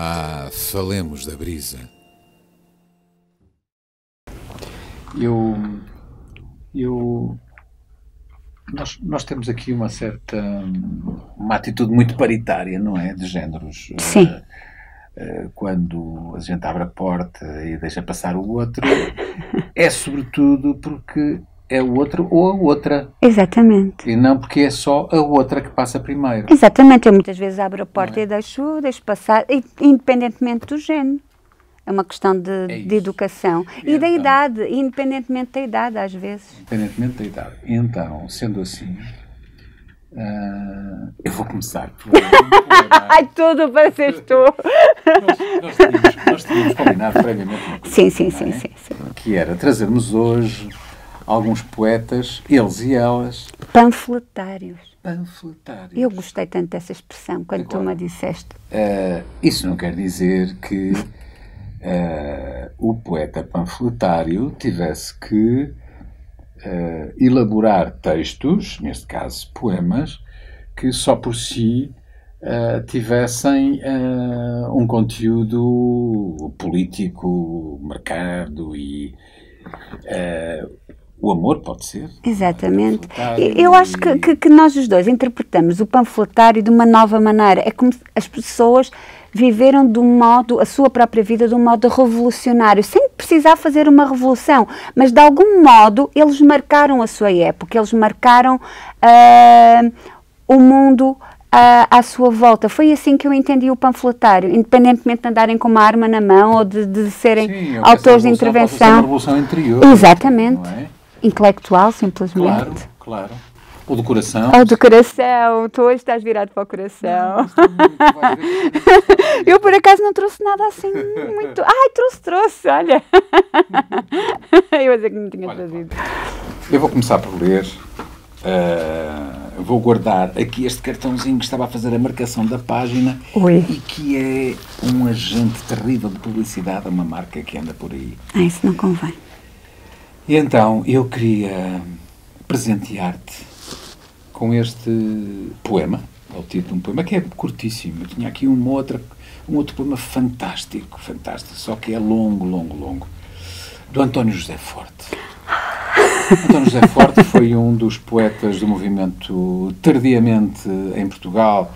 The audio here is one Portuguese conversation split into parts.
Ah, falemos da brisa. Nós temos aqui uma atitude muito paritária, não é? De géneros. Sim. Quando a gente abre a porta e deixa passar o outro, é sobretudo porque é o outro ou a outra. Exatamente. E não porque é só a outra que passa primeiro. Exatamente. Eu muitas vezes abro a porta e deixo passar, independentemente do género. É uma questão de educação. E da idade, independentemente da idade, às vezes. Independentemente da idade. Então, sendo assim, eu vou começar por... Ai, tudo para seres tu! Nós tínhamos combinado previamente uma coisa, Sim. que era trazermos hoje alguns poetas, eles e elas... Panfletários. Panfletários. Eu gostei tanto dessa expressão, quando tu me disseste. Isso não quer dizer que o poeta panfletário tivesse que elaborar textos, neste caso poemas, que só por si tivessem um conteúdo político marcado e o amor pode ser. Exatamente. Eu acho que nós os dois interpretamos o panfletário de uma nova maneira. É como se as pessoas viveram de um modo, a sua própria vida de um modo revolucionário, sem precisar fazer uma revolução, mas de algum modo eles marcaram a sua época, eles marcaram o mundo à sua volta. Foi assim que eu entendi o panfletário, independentemente de andarem com uma arma na mão ou de serem autores de intervenção. Uma revolução interior. Exatamente. Não é? Intelectual, simplesmente. Claro. Ou do coração. Ou do coração. Tu hoje estás virado para o coração. Eu, por acaso, não trouxe nada assim muito... Ai, trouxe, olha. Eu achei que não tinha trazido. Eu vou começar por ler. Vou guardar aqui este cartãozinho que estava a fazer a marcação da página. Oi. E que é um agente terrível de publicidade, uma marca que anda por aí. Isso não convém. E então, eu queria presentear-te com este poema, é o título de um poema que é curtíssimo. Eu tinha aqui um outro poema fantástico, só que é longo, do António José Forte. António José Forte foi um dos poetas do movimento tardiamente em Portugal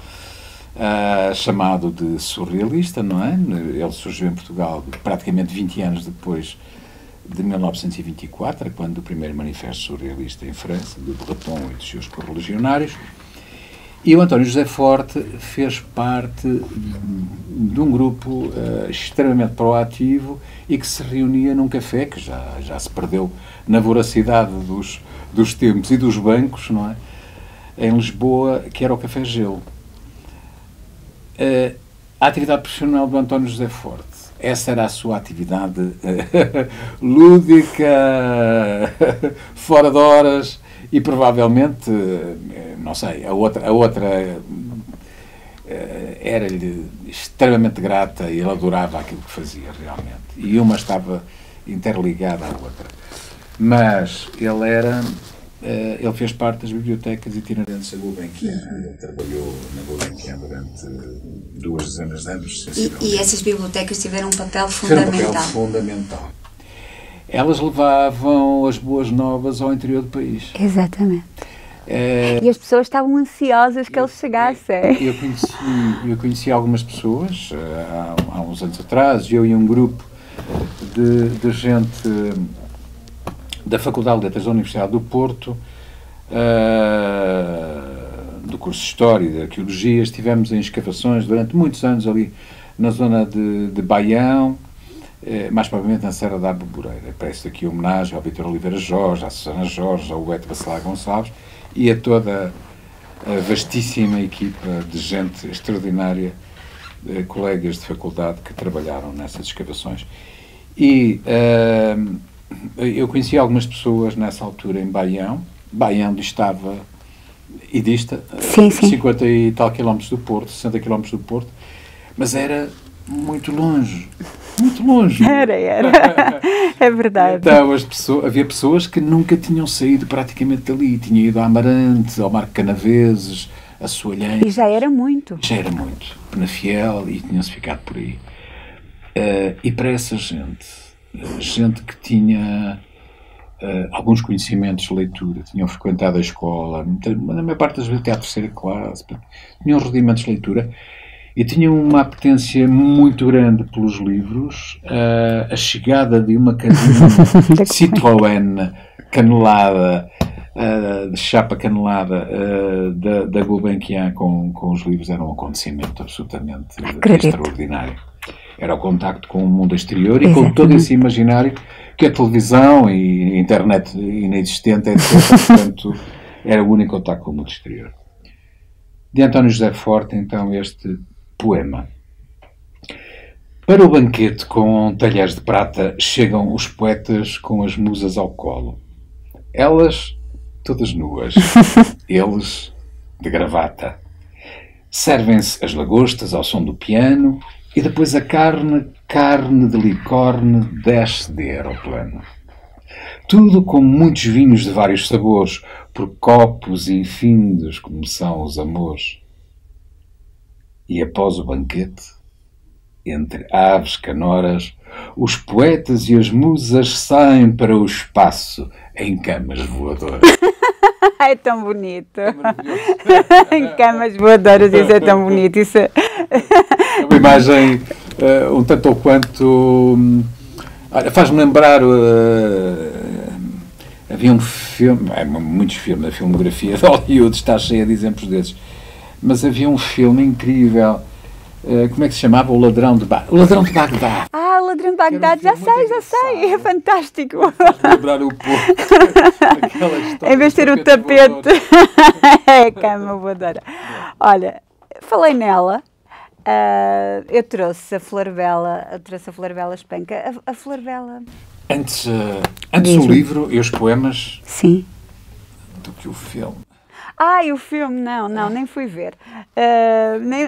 chamado de surrealista, não é? Ele surgiu em Portugal praticamente 20 anos depois de 1924, quando o primeiro manifesto surrealista em França, de Breton e dos seus correligionários. E o António José Forte fez parte de um grupo extremamente proativo e que se reunia num café, que já se perdeu na voracidade dos tempos e dos bancos, não é? Em Lisboa, que era o Café Gelo. A atividade profissional do António José Forte, essa era a sua atividade lúdica, fora de horas, e provavelmente, não sei, a outra era-lhe extremamente grata e ele adorava aquilo que fazia realmente. E uma estava interligada à outra. Mas ele fez parte das bibliotecas itinerantes da Gulbenkian. Ele trabalhou na Gulbenkian durante 2 dezenas de anos. E essas bibliotecas tiveram um papel fundamental. Elas levavam as boas novas ao interior do país. Exatamente. E as pessoas estavam ansiosas que eles chegassem. Eu conheci algumas pessoas há uns anos atrás, eu e um grupo de gente da Faculdade de Letras da Universidade do Porto, do curso de História e de Arqueologia. Estivemos em escavações durante muitos anos ali na zona de Baião, mais provavelmente na Serra da Arboreira. Presto aqui homenagem ao Vítor Oliveira Jorge, à Susana Jorge, ao Beto Bacelar Gonçalves e a toda a vastíssima equipa de gente extraordinária, colegas de faculdade que trabalharam nessas escavações. E eu conheci algumas pessoas nessa altura em Baião. Baião distava e dista 50 e tal quilómetros do Porto, 60 quilómetros do Porto, mas era muito longe. Era. É verdade. Então, havia pessoas que nunca tinham saído praticamente dali. Tinham ido a Amarante, ao Marco Canaveses, assoalheiro. E já era muito. Já era muito. Penafiel, e tinham-se ficado por aí. E para essa gente que tinha alguns conhecimentos de leitura, tinham frequentado a escola, na maior parte das vezes até à terceira classe, tinham rudimentos de leitura, e tinham uma apetência muito grande pelos livros. A chegada de uma casinha Citroën canelada, de chapa canelada, da Gulbenkian com os livros era um acontecimento absolutamente extraordinário. Era o contacto com o mundo exterior e com todo esse imaginário que a televisão e a internet inexistente, etc. Portanto, era o único contacto com o mundo exterior. De António José Forte, então, este poema. Para o banquete com talheres de prata chegam os poetas com as musas ao colo. Elas todas nuas, eles de gravata. Servem-se as lagostas ao som do piano e depois a carne de licorne, desce de aeroplano. Tudo com muitos vinhos de vários sabores, por copos infindos como são os amores. E após o banquete, entre aves canoras, os poetas e as musas saem para o espaço em camas voadoras. É tão bonito. Em camas voadoras, isso é tão bonito. Isso é uma imagem um tanto ou quanto... faz-me lembrar... havia um filme... muitos filmes, a filmografia de Hollywood está cheia de exemplos desses. Mas havia um filme incrível... como é que se chamava? O Ladrão de Bagdá. O Ladrão de Bagdá. Ah, o Ladrão de Bagdá, já sei, é fantástico. Faz lembrar um pouco aquela história. Em vez de ter o tapete, é a cama voadora. Olha, falei nela, eu trouxe a Flor Bela Espanca. A Flor Bela... Antes o livro e os poemas... Sim. Do que o filme. E o filme, não, nem fui ver.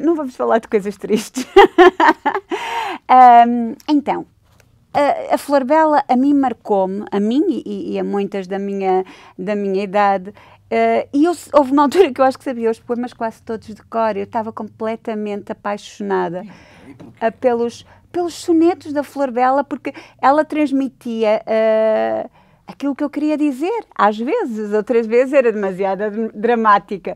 Não vamos falar de coisas tristes. Então, a Flor Bela a mim marcou-me, a mim e a muitas da minha idade, houve uma altura que eu acho que sabia os poemas quase todos de cor. Eu estava completamente apaixonada pelos sonetos da Flor Bela, porque ela transmitia... aquilo que eu queria dizer, às vezes, outras vezes era demasiado dramática.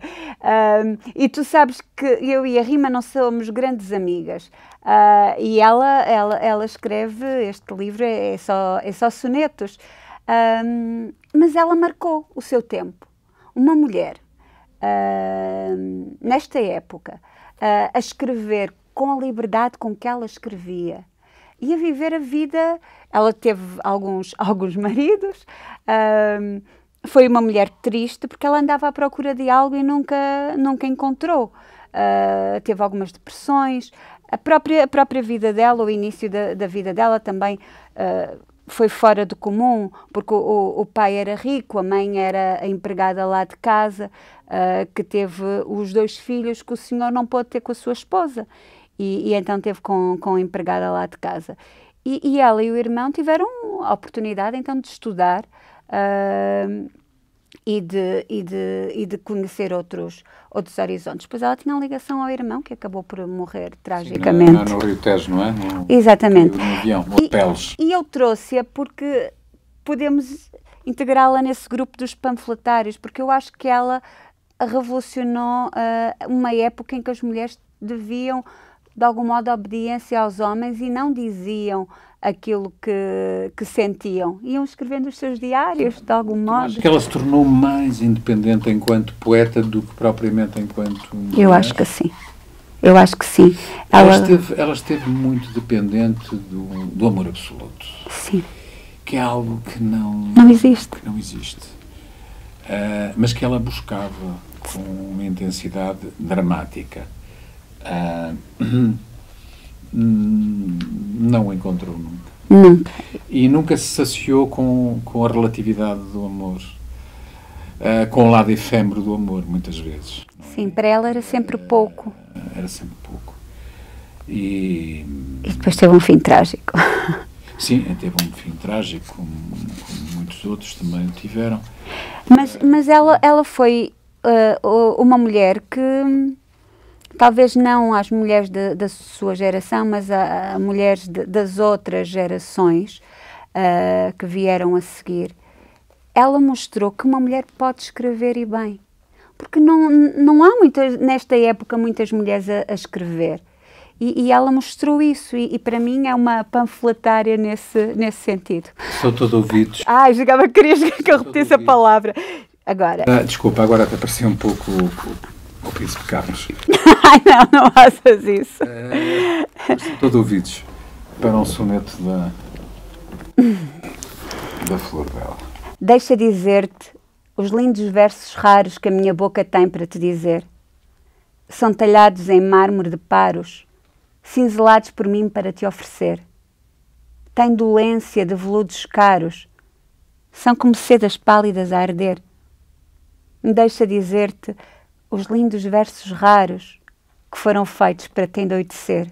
E tu sabes que eu e a Rima não somos grandes amigas. E ela escreve, este livro é só sonetos. Mas ela marcou o seu tempo. Uma mulher, nesta época, a escrever com a liberdade com que ela escrevia, e a viver a vida. Ela teve alguns maridos, foi uma mulher triste porque ela andava à procura de algo e nunca encontrou. Teve algumas depressões, a própria vida dela, o início da vida dela também foi fora do comum, porque o pai era rico, a mãe era a empregada lá de casa, que teve os 2 filhos que o senhor não pôde ter com a sua esposa. E então teve com a empregada lá de casa. E ela e o irmão tiveram a oportunidade então de estudar e de conhecer outros horizontes. Depois ela tinha uma ligação ao irmão, que acabou por morrer tragicamente. Sim, no Rio Tejo, não é? Exatamente. No avião, Peles. E eu trouxe-a porque podemos integrá-la nesse grupo dos panfletários, porque eu acho que ela revolucionou uma época em que as mulheres deviam, de algum modo, a obediência aos homens e não diziam aquilo que sentiam. Iam escrevendo os seus diários, de algum modo. Acho que ela se tornou mais independente enquanto poeta do que propriamente enquanto mulher. Eu acho que sim. Eu acho que sim. Ela esteve muito dependente do amor absoluto. Sim. Que é algo que não existe. Que não existe. Mas que ela buscava com uma intensidade dramática. Não o encontrou nunca. Nunca. E nunca se saciou com a relatividade do amor, com o lado efêmero do amor, muitas vezes. Sim, para ela era sempre pouco. Era sempre pouco. E depois teve um fim trágico. Sim, teve um fim trágico, como muitos outros também tiveram. Mas ela foi uma mulher que, talvez não às mulheres da sua geração, mas a mulheres das outras gerações que vieram a seguir, ela mostrou que uma mulher pode escrever e bem. Porque não há nesta época muitas mulheres a escrever. E ela mostrou isso, e para mim é uma panfletária nesse sentido. Sou todo ouvidos. Jogava, querias que eu repetisse a palavra. Agora. Desculpa, agora até parecia um pouco o Príncipe Carlos. Ai, não faças isso. Sou todo ouvidos para um soneto da Flor Bela. Deixa dizer-te os lindos versos raros que a minha boca tem para te dizer. São talhados em mármore de paros, cinzelados por mim para te oferecer. Tem dolência de veludos caros, são como sedas pálidas a arder. Deixa dizer-te os lindos versos raros que foram feitos para te endoidecer.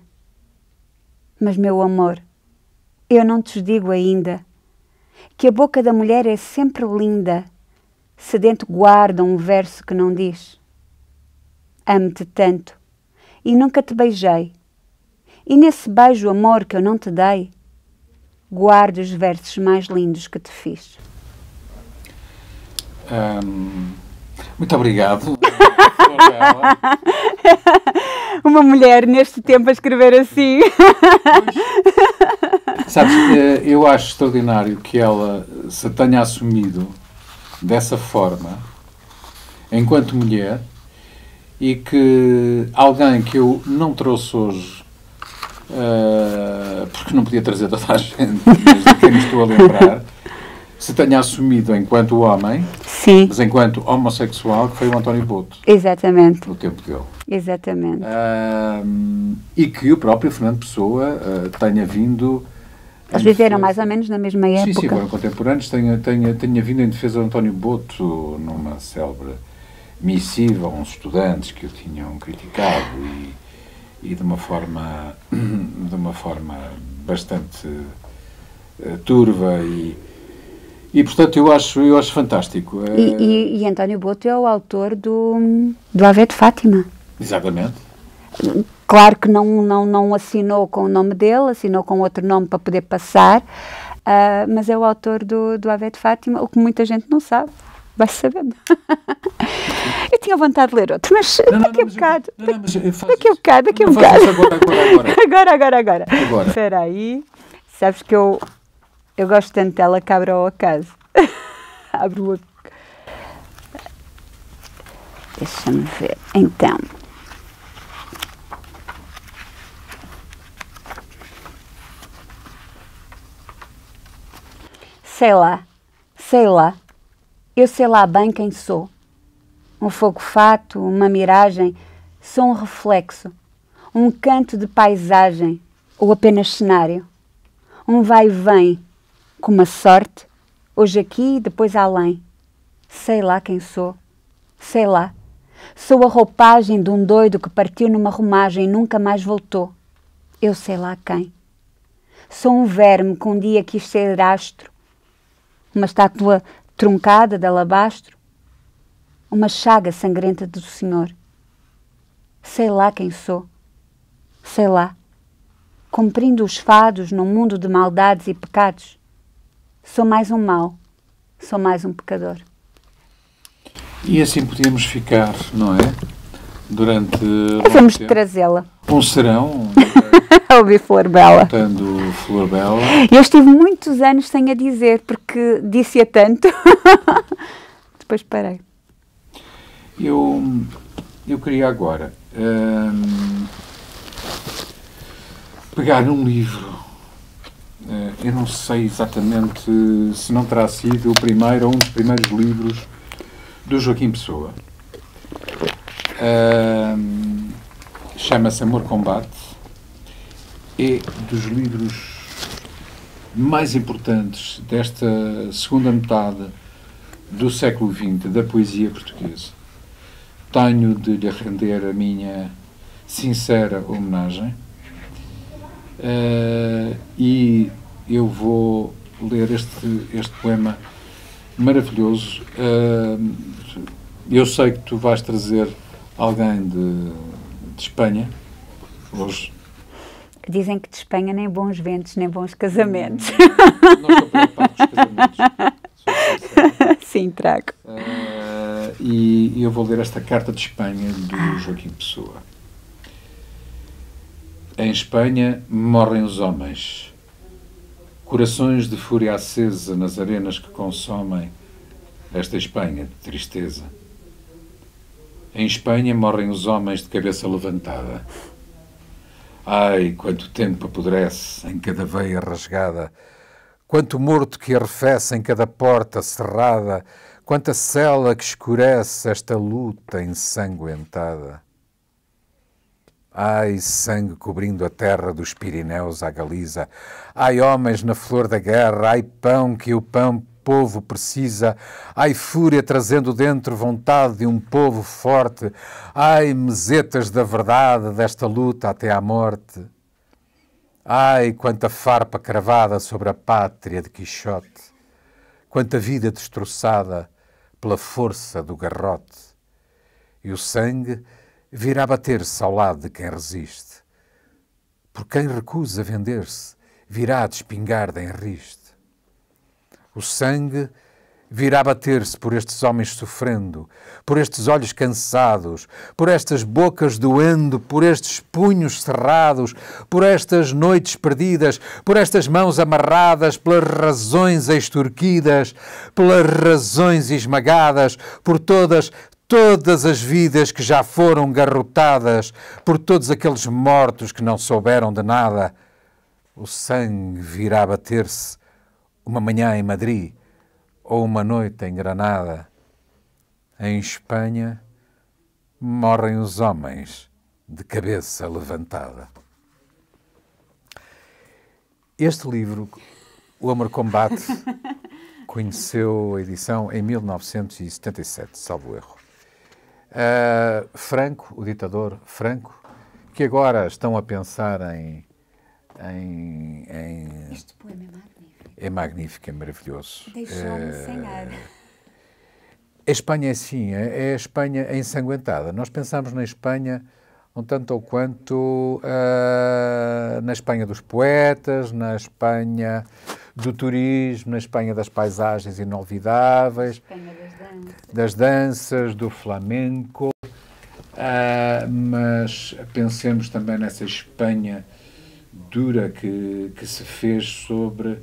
Mas, meu amor, eu não te digo ainda que a boca da mulher é sempre linda, se dentro guarda um verso que não diz. Amo-te tanto e nunca te beijei, e nesse beijo, amor, que eu não te dei, guardo os versos mais lindos que te fiz. Muito obrigado. Uma mulher neste tempo a escrever assim. Sabes, eu acho extraordinário que ela se tenha assumido dessa forma, enquanto mulher, e que alguém que eu não trouxe hoje, porque não podia trazer toda a gente, mas de quem me estou a lembrar, se tenha assumido enquanto homem, sim, mas enquanto homossexual, que foi o António Boto. Exatamente. No tempo dele. Exatamente. E que o próprio Fernando Pessoa tenha vindo... Eles viveram mais ou menos na mesma época. Sim, foram contemporâneos. Tenha vindo em defesa de António Boto numa célebre missiva a uns estudantes que o tinham criticado e de uma forma bastante turva e portanto eu acho fantástico. E António Boto é o autor do Ave de Fátima. Exatamente. Claro que não assinou com o nome dele, assinou com outro nome para poder passar, mas é o autor do Ave de Fátima, o que muita gente não sabe, vai sabendo. Eu tinha vontade de ler outro, mas daqui a bocado. Daqui a bocado. Agora. Espera aí, sabes que eu gosto tanto dela que abro ao acaso. Abro o... Deixa-me ver, então... Sei lá, eu sei lá bem quem sou. Um fogo fato, uma miragem, sou um reflexo, um canto de paisagem ou apenas cenário. Um vai e vem, com uma sorte, hoje aqui e depois além. Sei lá quem sou, sei lá. Sou a roupagem de um doido que partiu numa romagem e nunca mais voltou. Eu sei lá quem. Sou um verme que um dia quis ser astro, uma estátua truncada de alabastro, uma chaga sangrenta do Senhor. Sei lá quem sou, sei lá, cumprindo os fados num mundo de maldades e pecados. Sou mais um mau, sou mais um pecador. E assim podíamos ficar, não é? Durante... Vamos trazê-la. Um serão... Ouvi Flor Bela. Cantando Flor Bela. Eu estive muitos anos sem a dizer, porque disse-a tanto. Depois parei. Eu queria agora pegar num livro. Eu não sei exatamente se não terá sido o primeiro ou um dos primeiros livros do Joaquim Pessoa. Chama-se Amor Combate. É dos livros mais importantes desta segunda metade do século XX da poesia portuguesa. Tenho de lhe render a minha sincera homenagem e eu vou ler este poema maravilhoso, Eu sei que tu vais trazer alguém de Espanha hoje. Dizem que de Espanha nem bons ventos, nem bons casamentos. Não estou preocupado com os casamentos. Sou sincero. Sim, trago. E eu vou ler esta carta de Espanha do Joaquim Pessoa. Em Espanha morrem os homens. Corações de fúria acesa nas arenas que consomem esta Espanha de tristeza. Em Espanha morrem os homens de cabeça levantada. Ai, quanto tempo apodrece em cada veia rasgada, quanto morto que arrefece em cada porta cerrada, quanta cela que escurece esta luta ensanguentada. Ai, sangue cobrindo a terra dos Pirineus à Galiza, ai, homens na flor da guerra, ai, pão que o pão povo precisa, ai, fúria trazendo dentro vontade de um povo forte, ai, mesetas da verdade desta luta até à morte. Ai, quanta farpa cravada sobre a pátria de Quixote, quanta vida destroçada pela força do garrote. E o sangue virá bater-se ao lado de quem resiste. Por quem recusa vender-se, virá despingar de enriste. O sangue virá bater-se por estes homens sofrendo, por estes olhos cansados, por estas bocas doendo, por estes punhos cerrados, por estas noites perdidas, por estas mãos amarradas, pelas razões extorquidas, pelas razões esmagadas, por todas as vidas que já foram garrotadas, por todos aqueles mortos que não souberam de nada. O sangue virá bater-se uma manhã em Madrid ou uma noite em Granada. Em Espanha morrem os homens de cabeça levantada. Este livro, O Amor Combate, conheceu a edição em 1977, salvo erro. Franco, o ditador Franco, que agora estão a pensar em Este poema é magnífico. É magnífico, é maravilhoso. Deixou-me sem ar. A Espanha é assim, é a Espanha ensanguentada. Nós pensamos na Espanha um tanto ou quanto na Espanha dos poetas, na Espanha do turismo, na Espanha das paisagens inolvidáveis, Espanha das danças, do flamenco, mas pensemos também nessa Espanha dura que se fez sobre...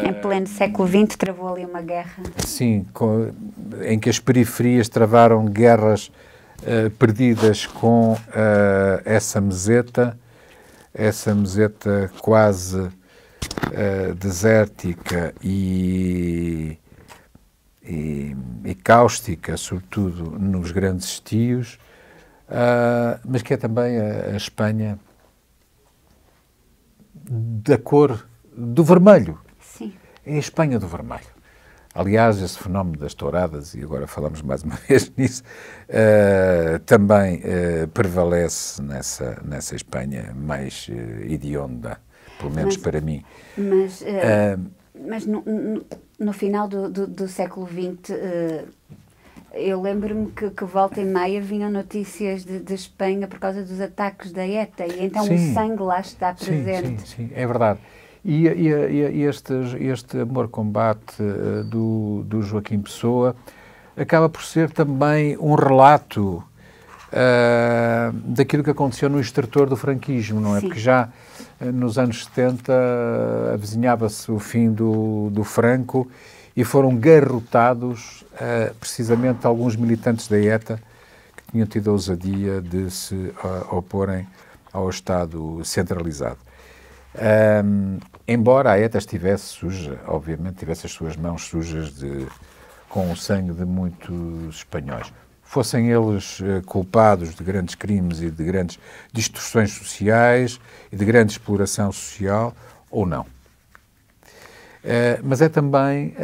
Em pleno século XX travou ali uma guerra. Sim, em que as periferias travaram guerras perdidas com essa meseta quase desértica e cáustica, sobretudo nos grandes estios, mas que é também a Espanha da cor do vermelho. Sim. É a Espanha do vermelho. Aliás, esse fenómeno das touradas, e agora falamos mais uma vez nisso, também prevalece nessa Espanha mais hedionda, pelo menos para mim. Mas no final do século XX, eu lembro-me que volta e meia vinham notícias de Espanha por causa dos ataques da ETA, e então sim, o sangue lá está presente. Sim, é verdade. E este amor-combate do Joaquim Pessoa acaba por ser também um relato daquilo que aconteceu no estertor do franquismo, não é? Sim. Porque já nos anos 70 avizinhava-se o fim do Franco e foram garrotados precisamente alguns militantes da ETA que tinham tido a ousadia de se oporem ao Estado centralizado. Embora a ETA estivesse suja, obviamente tivesse as suas mãos sujas com o sangue de muitos espanhóis, fossem eles culpados de grandes crimes e de grandes distorções sociais e de grande exploração social, ou não. Mas é também...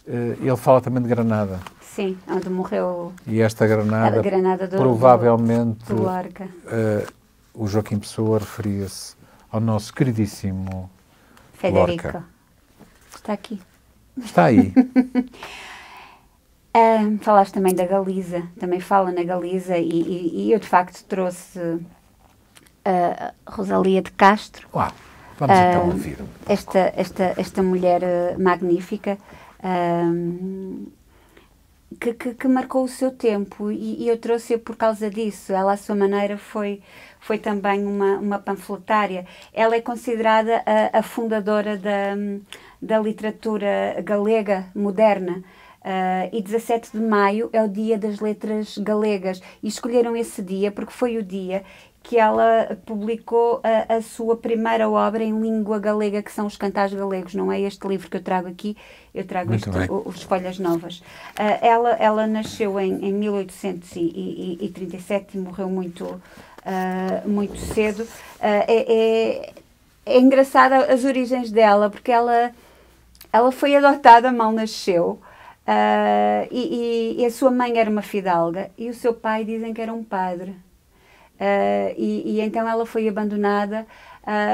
ele fala também de Granada. Sim, onde morreu E esta Granada provavelmente... do Lorca. O Joaquim Pessoa referia-se ao nosso queridíssimo Federico. Lorca. Está aqui. Está aí. Falaste também da Galiza, também fala na Galiza e eu de facto trouxe a Rosalia de Castro. Vamos então ouvir. Esta mulher magnífica que marcou o seu tempo e eu trouxe-a por causa disso. Ela, à sua maneira, foi também uma panfletária. Ela é considerada a fundadora da literatura galega moderna. E 17 de maio é o Dia das Letras Galegas e escolheram esse dia porque foi o dia que ela publicou a sua primeira obra em língua galega, que são os Cantares Galegos. Não é este livro que eu trago aqui, eu trago os Folhas Novas. Ela nasceu em 1837 e morreu muito cedo. É engraçada as origens dela, porque ela foi adotada, mal nasceu. E a sua mãe era uma fidalga e o seu pai dizem que era um padre. E então ela foi abandonada,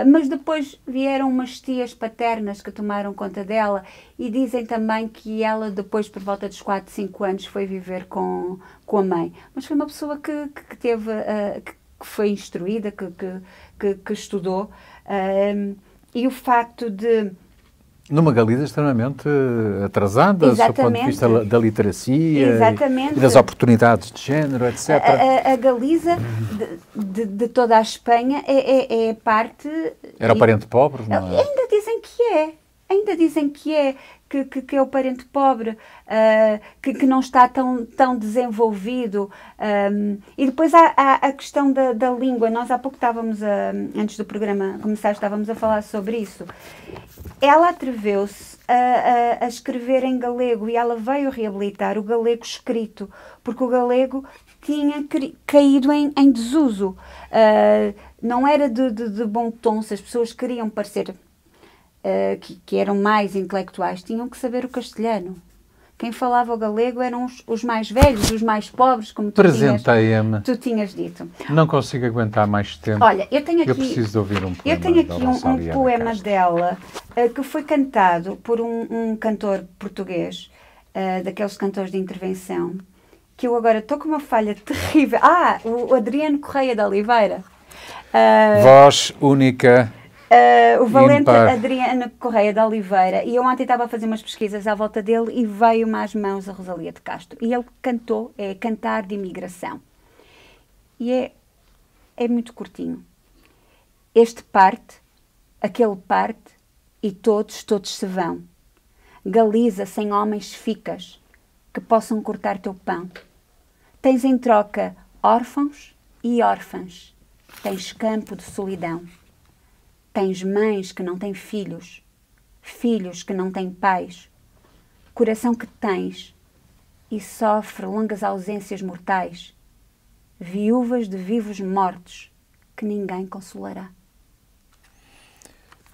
mas depois vieram umas tias paternas que tomaram conta dela e dizem também que ela depois, por volta dos 4, 5 anos, foi viver com a mãe. Mas foi uma pessoa que teve, que foi instruída, que estudou, e o facto de... Numa Galiza extremamente atrasada, do ponto de vista da literacia e das oportunidades de género, etc. A Galiza, de toda a Espanha, é parte... Era o parente pobre, não é? Ainda dizem que é. Ainda dizem que é o parente pobre, que não está tão desenvolvido. E depois há a questão da língua. Nós há pouco estávamos, antes do programa começar, estávamos a falar sobre isso. Ela atreveu-se a escrever em galego e ela veio reabilitar o galego escrito, porque o galego tinha caído em desuso. Não era de bom tom. Se as pessoas queriam parecer... que eram mais intelectuais, tinham que saber o castelhano. Quem falava o galego eram os mais velhos, os mais pobres, como tu tinhas dito. Não consigo aguentar mais tempo. Olha, eu preciso de ouvir um poema. Eu tenho aqui um poema dela que foi cantado por um cantor português, daqueles cantores de intervenção, que eu agora estou com uma falha terrível. O Adriano Correia de Oliveira. Voz única... o valente Adriano Correia de Oliveira, e eu ontem estava a fazer umas pesquisas à volta dele e veio-me às mãos a Rosalia de Castro e ele cantou, Cantar de Imigração, e é muito curtinho. Este parte, aquele parte e todos se vão. Galiza sem homens ficas que possam cortar teu pão. Tens em troca órfãos e órfãs, tens campo de solidão. Tens mães que não têm filhos, filhos que não têm pais, coração que tens e sofre longas ausências mortais, viúvas de vivos mortos que ninguém consolará.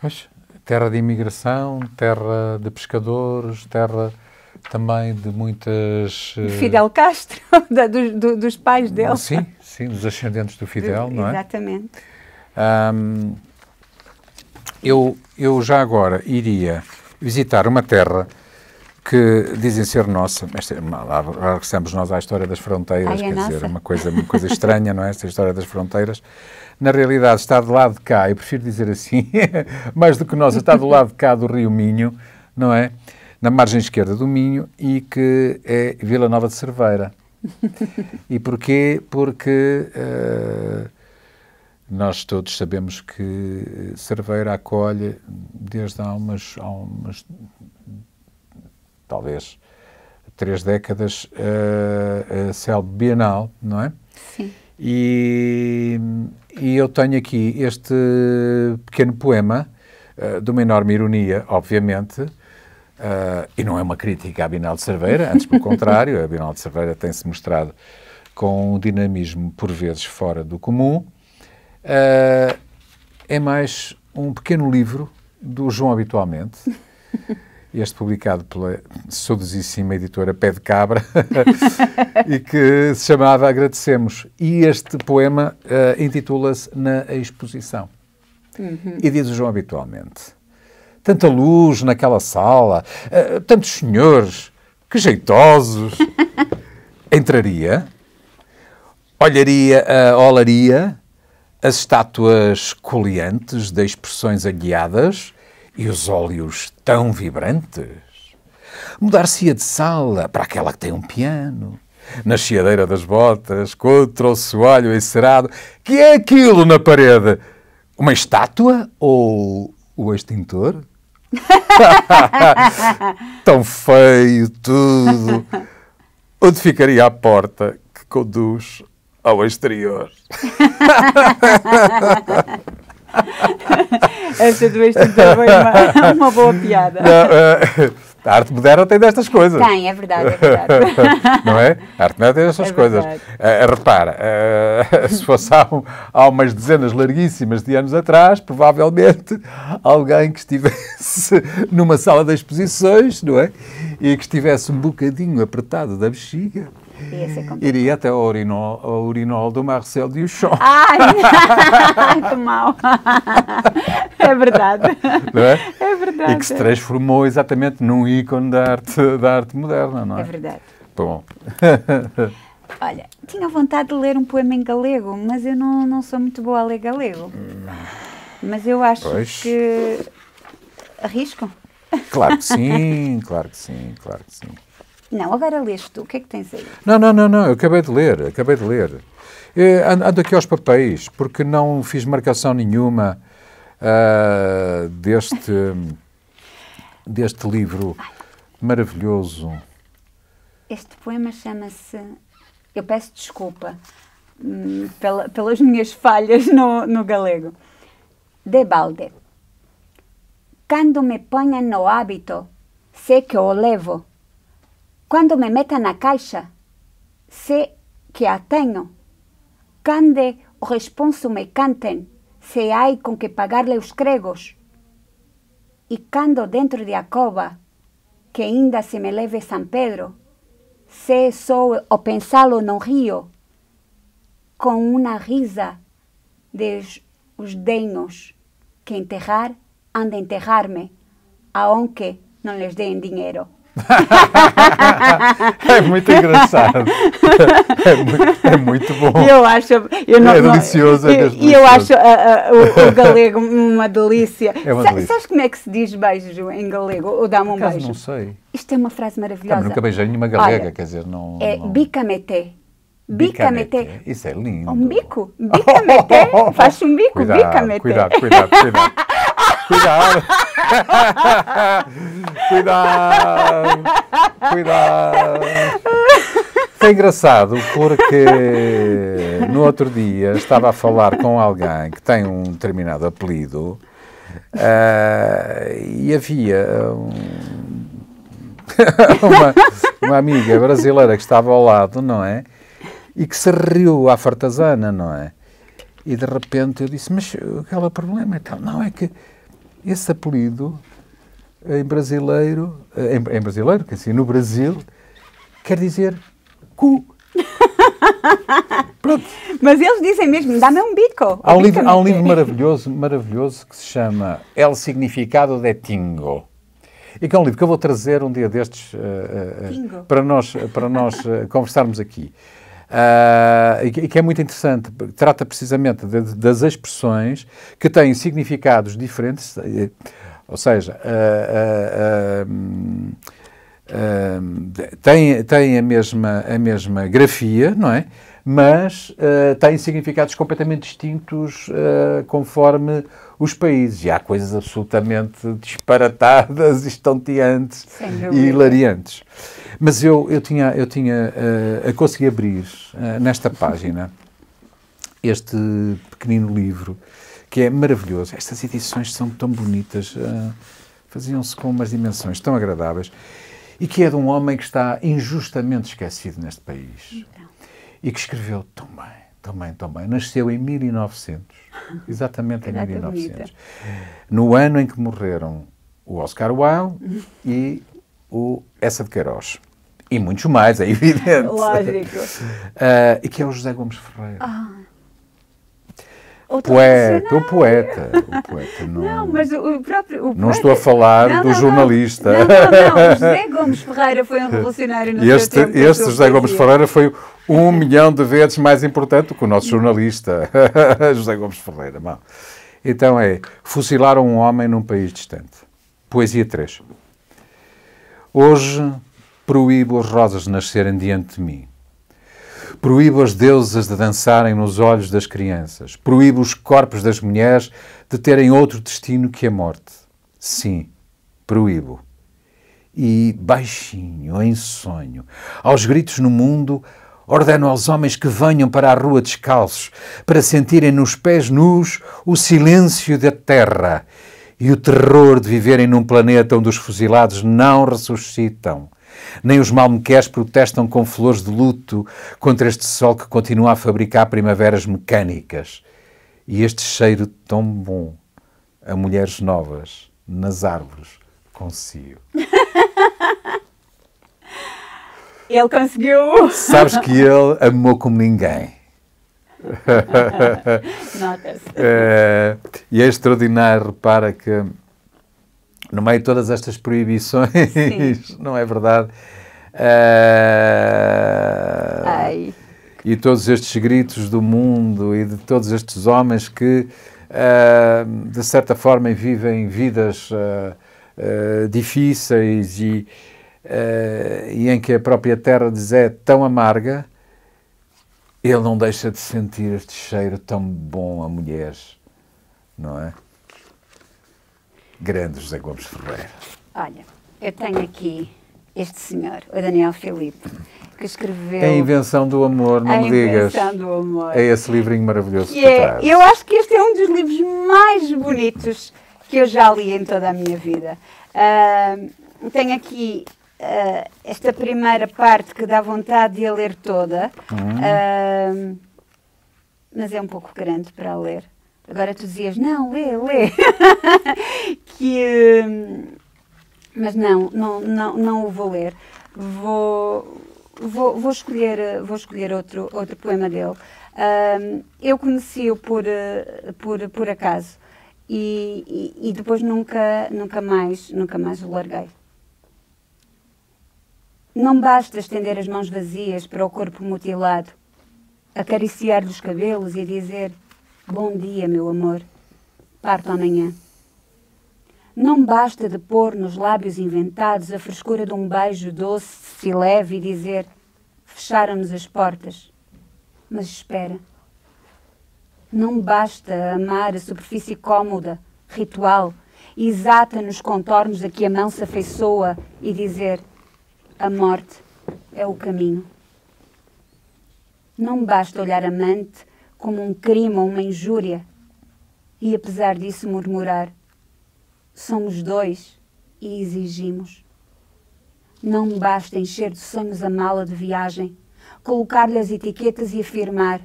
Pois, terra de imigração, terra de pescadores, terra também de muitas... Fidel Castro, dos pais dele. Sim, dos ascendentes do Fidel, não é? Exatamente. Eu já agora iria visitar uma terra que dizem ser nossa. Lá regressamos nós à história das fronteiras, quer dizer, uma coisa estranha, não é? Esta história das fronteiras. Na realidade, está do lado de cá, eu prefiro dizer assim, mais do que nós, está do lado de cá do Rio Minho, não é? Na margem esquerda do Minho, e que é Vila Nova de Cerveira. E porquê? Porque... nós todos sabemos que Cerveira acolhe, desde há umas talvez 3 décadas, a Celbe Bienal, não é? Sim. E eu tenho aqui este pequeno poema, de uma enorme ironia, obviamente, e não é uma crítica à Bienal de Cerveira, antes pelo contrário, a Bienal de Cerveira tem-se mostrado com um dinamismo por vezes fora do comum. É mais um pequeno livro do João Habitualmente, este publicado pela saudosíssima editora Pé de Cabra, e que se chamava Agradecemos. E este poema intitula-se Na Exposição. E diz o João Habitualmente: tanta luz naquela sala, tantos senhores que jeitosos! Entraria, olharia as estátuas coleantes de expressões alheadas e os óleos tão vibrantes. Mudar-se-ia de sala para aquela que tem um piano, na chiadeira das botas, com outro assoalho encerado. Que é aquilo na parede? Uma estátua ou o extintor? Tão feio tudo. Onde ficaria a porta que conduz ao exterior? Essa do extintor foi uma boa piada. Não, a arte moderna tem destas coisas. Tem, é verdade, é verdade. Não é? A arte moderna tem destas coisas. Repara, se fosse há umas dezenas larguíssimas de anos atrás, provavelmente alguém que estivesse numa sala de exposições, não é? E que estivesse um bocadinho apertado da bexiga, iria até ao urinol do Marcel Duchamp. Ai, que mau. É verdade. Não é? É verdade. E que se transformou exatamente num ícone da arte moderna, não é? É verdade. Bom. Olha, tinha vontade de ler um poema em galego, mas eu não sou muito boa a ler galego. Mas eu acho que arrisco. Claro que sim, claro que sim, claro que sim. Não, agora lês tu. O que é que tens aí? Não, eu acabei de ler. Ando aqui aos papéis, porque não fiz marcação nenhuma deste livro maravilhoso. Este poema chama-se... Eu peço desculpa pelas minhas falhas no galego. De balde. Quando me ponham no hábito, sei que o levo. Quando me metam na caixa, sei que a tenho. Quando o responso me cantem, sei ai com que pagar-lhe os cregos. E quando dentro de a cova, que ainda se me leve São Pedro, sei só o pensá-lo no rio, com uma risa os denhos que enterrar han de enterrar-me, aunque não lhes deem dinheiro. É muito engraçado. É muito bom. Delicioso. Eu acho o galego uma delícia. Sabes como é que se diz beijo em galego? Ou dá-me um beijo? Não sei. Isto é uma frase maravilhosa. Nunca beijei nenhuma galega, quer dizer, não... É bicamete. Bicamete. Isso é lindo. Um bico. Bicamete. Faz um bico. Bicamete. Cuidado. Foi engraçado porque no outro dia estava a falar com alguém que tem um determinado apelido e havia uma amiga brasileira que estava ao lado, não é? E que se riu à fartazana, não é? E de repente eu disse, mas qual é o problema? Então, não, é que esse apelido em brasileiro, que assim, no Brasil, quer dizer cu. Pronto. Mas eles dizem mesmo, dá-me um bico. Há um livro maravilhoso que se chama El Significado de Tingo. E que é um livro que eu vou trazer um dia destes para nós conversarmos aqui. E que é muito interessante, trata precisamente das expressões que têm significados diferentes, ou seja, têm a mesma grafia, não é? Mas têm significados completamente distintos conforme os países. E há coisas absolutamente disparatadas, estonteantes e hilariantes. Mas eu consegui abrir nesta página este pequenino livro, que é maravilhoso. Estas edições são tão bonitas, faziam-se com umas dimensões tão agradáveis, e que é de um homem que está injustamente esquecido neste país. E que escreveu tão bem. Nasceu em 1900, exatamente em 1900. No ano em que morreram o Oscar Wilde e o Eça de Queiroz. E muitos mais, é evidente. Lógico. E que é o José Gomes Ferreira. Poeta, o poeta. Não, mas o próprio... Não estou a falar do jornalista. Não. O José Gomes Ferreira foi um revolucionário no seu tempo. Este José Gomes Ferreira foi 1 milhão de vezes mais importante do que o nosso jornalista. José Gomes Ferreira. Bom. Então fuzilaram um homem num país distante. Poesia 3. Hoje proíbo as rosas de nascerem diante de mim. Proíbo as deusas de dançarem nos olhos das crianças. Proíbo os corpos das mulheres de terem outro destino que a morte. Sim, proíbo. E, baixinho, em sonho, aos gritos no mundo, ordeno aos homens que venham para a rua descalços, para sentirem nos pés nus o silêncio da terra e o terror de viverem num planeta onde os fuzilados não ressuscitam. Nem os malmequés protestam com flores de luto contra este sol que continua a fabricar primaveras mecânicas. E este cheiro tão bom a mulheres novas nas árvores consigo. Ele conseguiu. Sabes que ele amou como ninguém. Nota-se. E é extraordinário, repara que no meio de todas estas proibições, sim, não é verdade? E todos estes gritos do mundo e de todos estes homens que, de certa forma, vivem vidas difíceis e em que a própria terra lhes é tão amarga, ele não deixa de sentir este cheiro tão bom a mulheres, não é? Grande José Gomes Ferreira. Olha, eu tenho aqui este senhor, o Daniel Filipe, que escreveu... A Invenção do Amor, não me digas. A Invenção do Amor. É esse livrinho maravilhoso que traz. Eu acho que este é um dos livros mais bonitos que eu já li em toda a minha vida. Tenho aqui esta primeira parte que dá vontade de a ler toda, mas é um pouco grande para a ler. Agora tu dizias, não, lê. Mas não o vou ler. Vou escolher outro poema dele. Eu conheci-o por acaso e depois nunca mais o larguei. Não basta estender as mãos vazias para o corpo mutilado, acariciar-lhe os cabelos e dizer: bom dia, meu amor, parto amanhã. Não basta de pôr nos lábios inventados a frescura de um beijo doce e leve e dizer: fecharam-nos as portas. Mas espera. Não basta amar a superfície cômoda, ritual, exata nos contornos a que a mão se afeiçoa e dizer: a morte é o caminho. Não basta olhar amante como um crime ou uma injúria e, apesar disso, murmurar: somos dois e exigimos. Não basta encher de sonhos a mala de viagem, colocar-lhe as etiquetas e afirmar: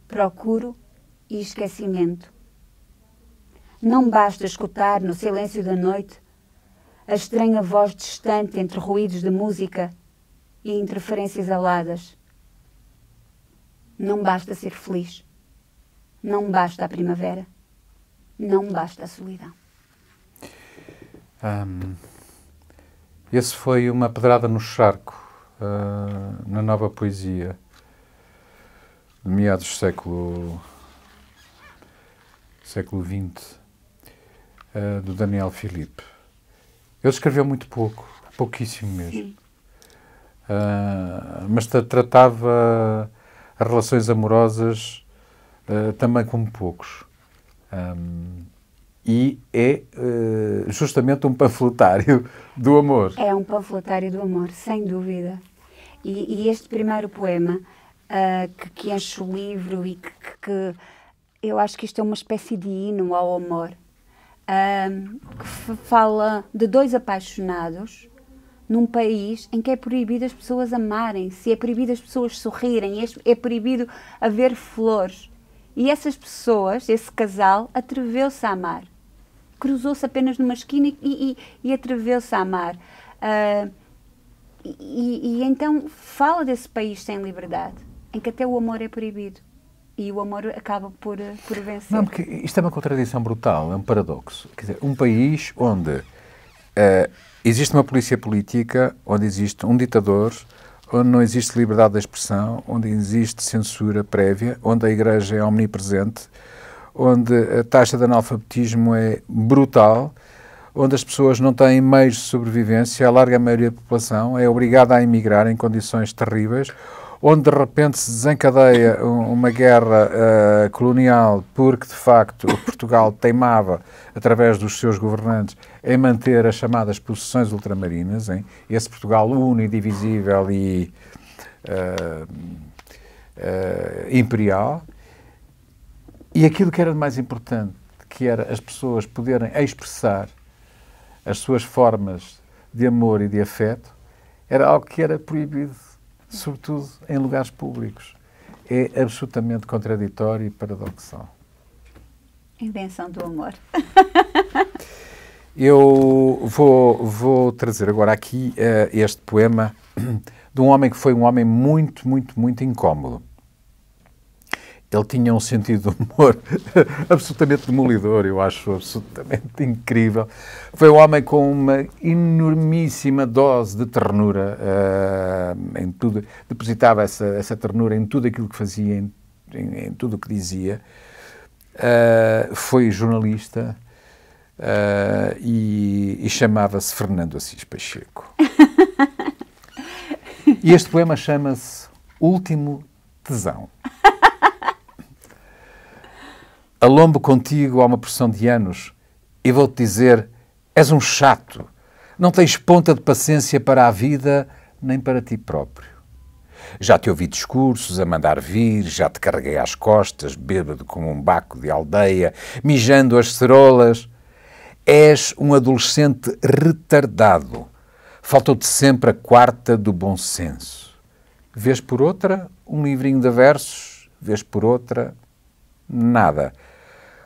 procuro e esquecimento. Não basta escutar no silêncio da noite a estranha voz distante entre ruídos de música e interferências aladas. Não basta ser feliz. Não basta a primavera. Não basta a solidão. Esse foi uma pedrada no charco na nova poesia de meados do século XX, do Daniel Filipe. Ele escreveu muito pouco, pouquíssimo mesmo. Mas tratava as relações amorosas também como poucos. E é justamente um panfletário do amor. É um panfletário do amor, sem dúvida. E este primeiro poema, que enche o livro e que eu acho que isto é uma espécie de hino ao amor, que fala de dois apaixonados num país em que é proibido as pessoas amarem-se, é proibido as pessoas sorrirem, é proibido haver flores. E essas pessoas, esse casal, atreveu-se a amar. Cruzou-se apenas numa esquina e atreveu-se a amar. E então fala desse país sem liberdade, em que até o amor é proibido. e o amor acaba por vencer. Não, porque isto é uma contradição brutal, é um paradoxo. Quer dizer, um país onde existe uma polícia política, onde existe um ditador, onde não existe liberdade de expressão, onde existe censura prévia, onde a Igreja é omnipresente, onde a taxa de analfabetismo é brutal, onde as pessoas não têm meios de sobrevivência, a larga maioria da população é obrigada a emigrar em condições terríveis, onde de repente se desencadeia uma guerra colonial porque, de facto, Portugal teimava, através dos seus governantes, em manter as chamadas possessões ultramarinas, hein? Esse Portugal uno e divisível e imperial. E aquilo que era de mais importante, que era as pessoas poderem expressar as suas formas de amor e de afeto, era algo que era proibido, sobretudo em lugares públicos. É absolutamente contraditório e paradoxal. Invenção do amor. Eu vou trazer agora aqui este poema de um homem que foi um homem muito, muito, muito incómodo. Ele tinha um sentido de humor absolutamente demolidor, eu acho absolutamente incrível. Foi um homem com uma enormíssima dose de ternura em tudo, depositava essa ternura em tudo aquilo que fazia, em tudo o que dizia. Foi jornalista e chamava-se Fernando Assis Pacheco. E este poema chama-se Último Tesão. Alombo contigo há uma porção de anos e vou-te dizer, és um chato, não tens ponta de paciência para a vida nem para ti próprio. Já te ouvi discursos a mandar vir, já te carreguei às costas, bêbado como um baco de aldeia, mijando as cerolas. És um adolescente retardado, faltou-te sempre a quarta do bom senso. Vês por outra um livrinho de versos, vês por outra nada.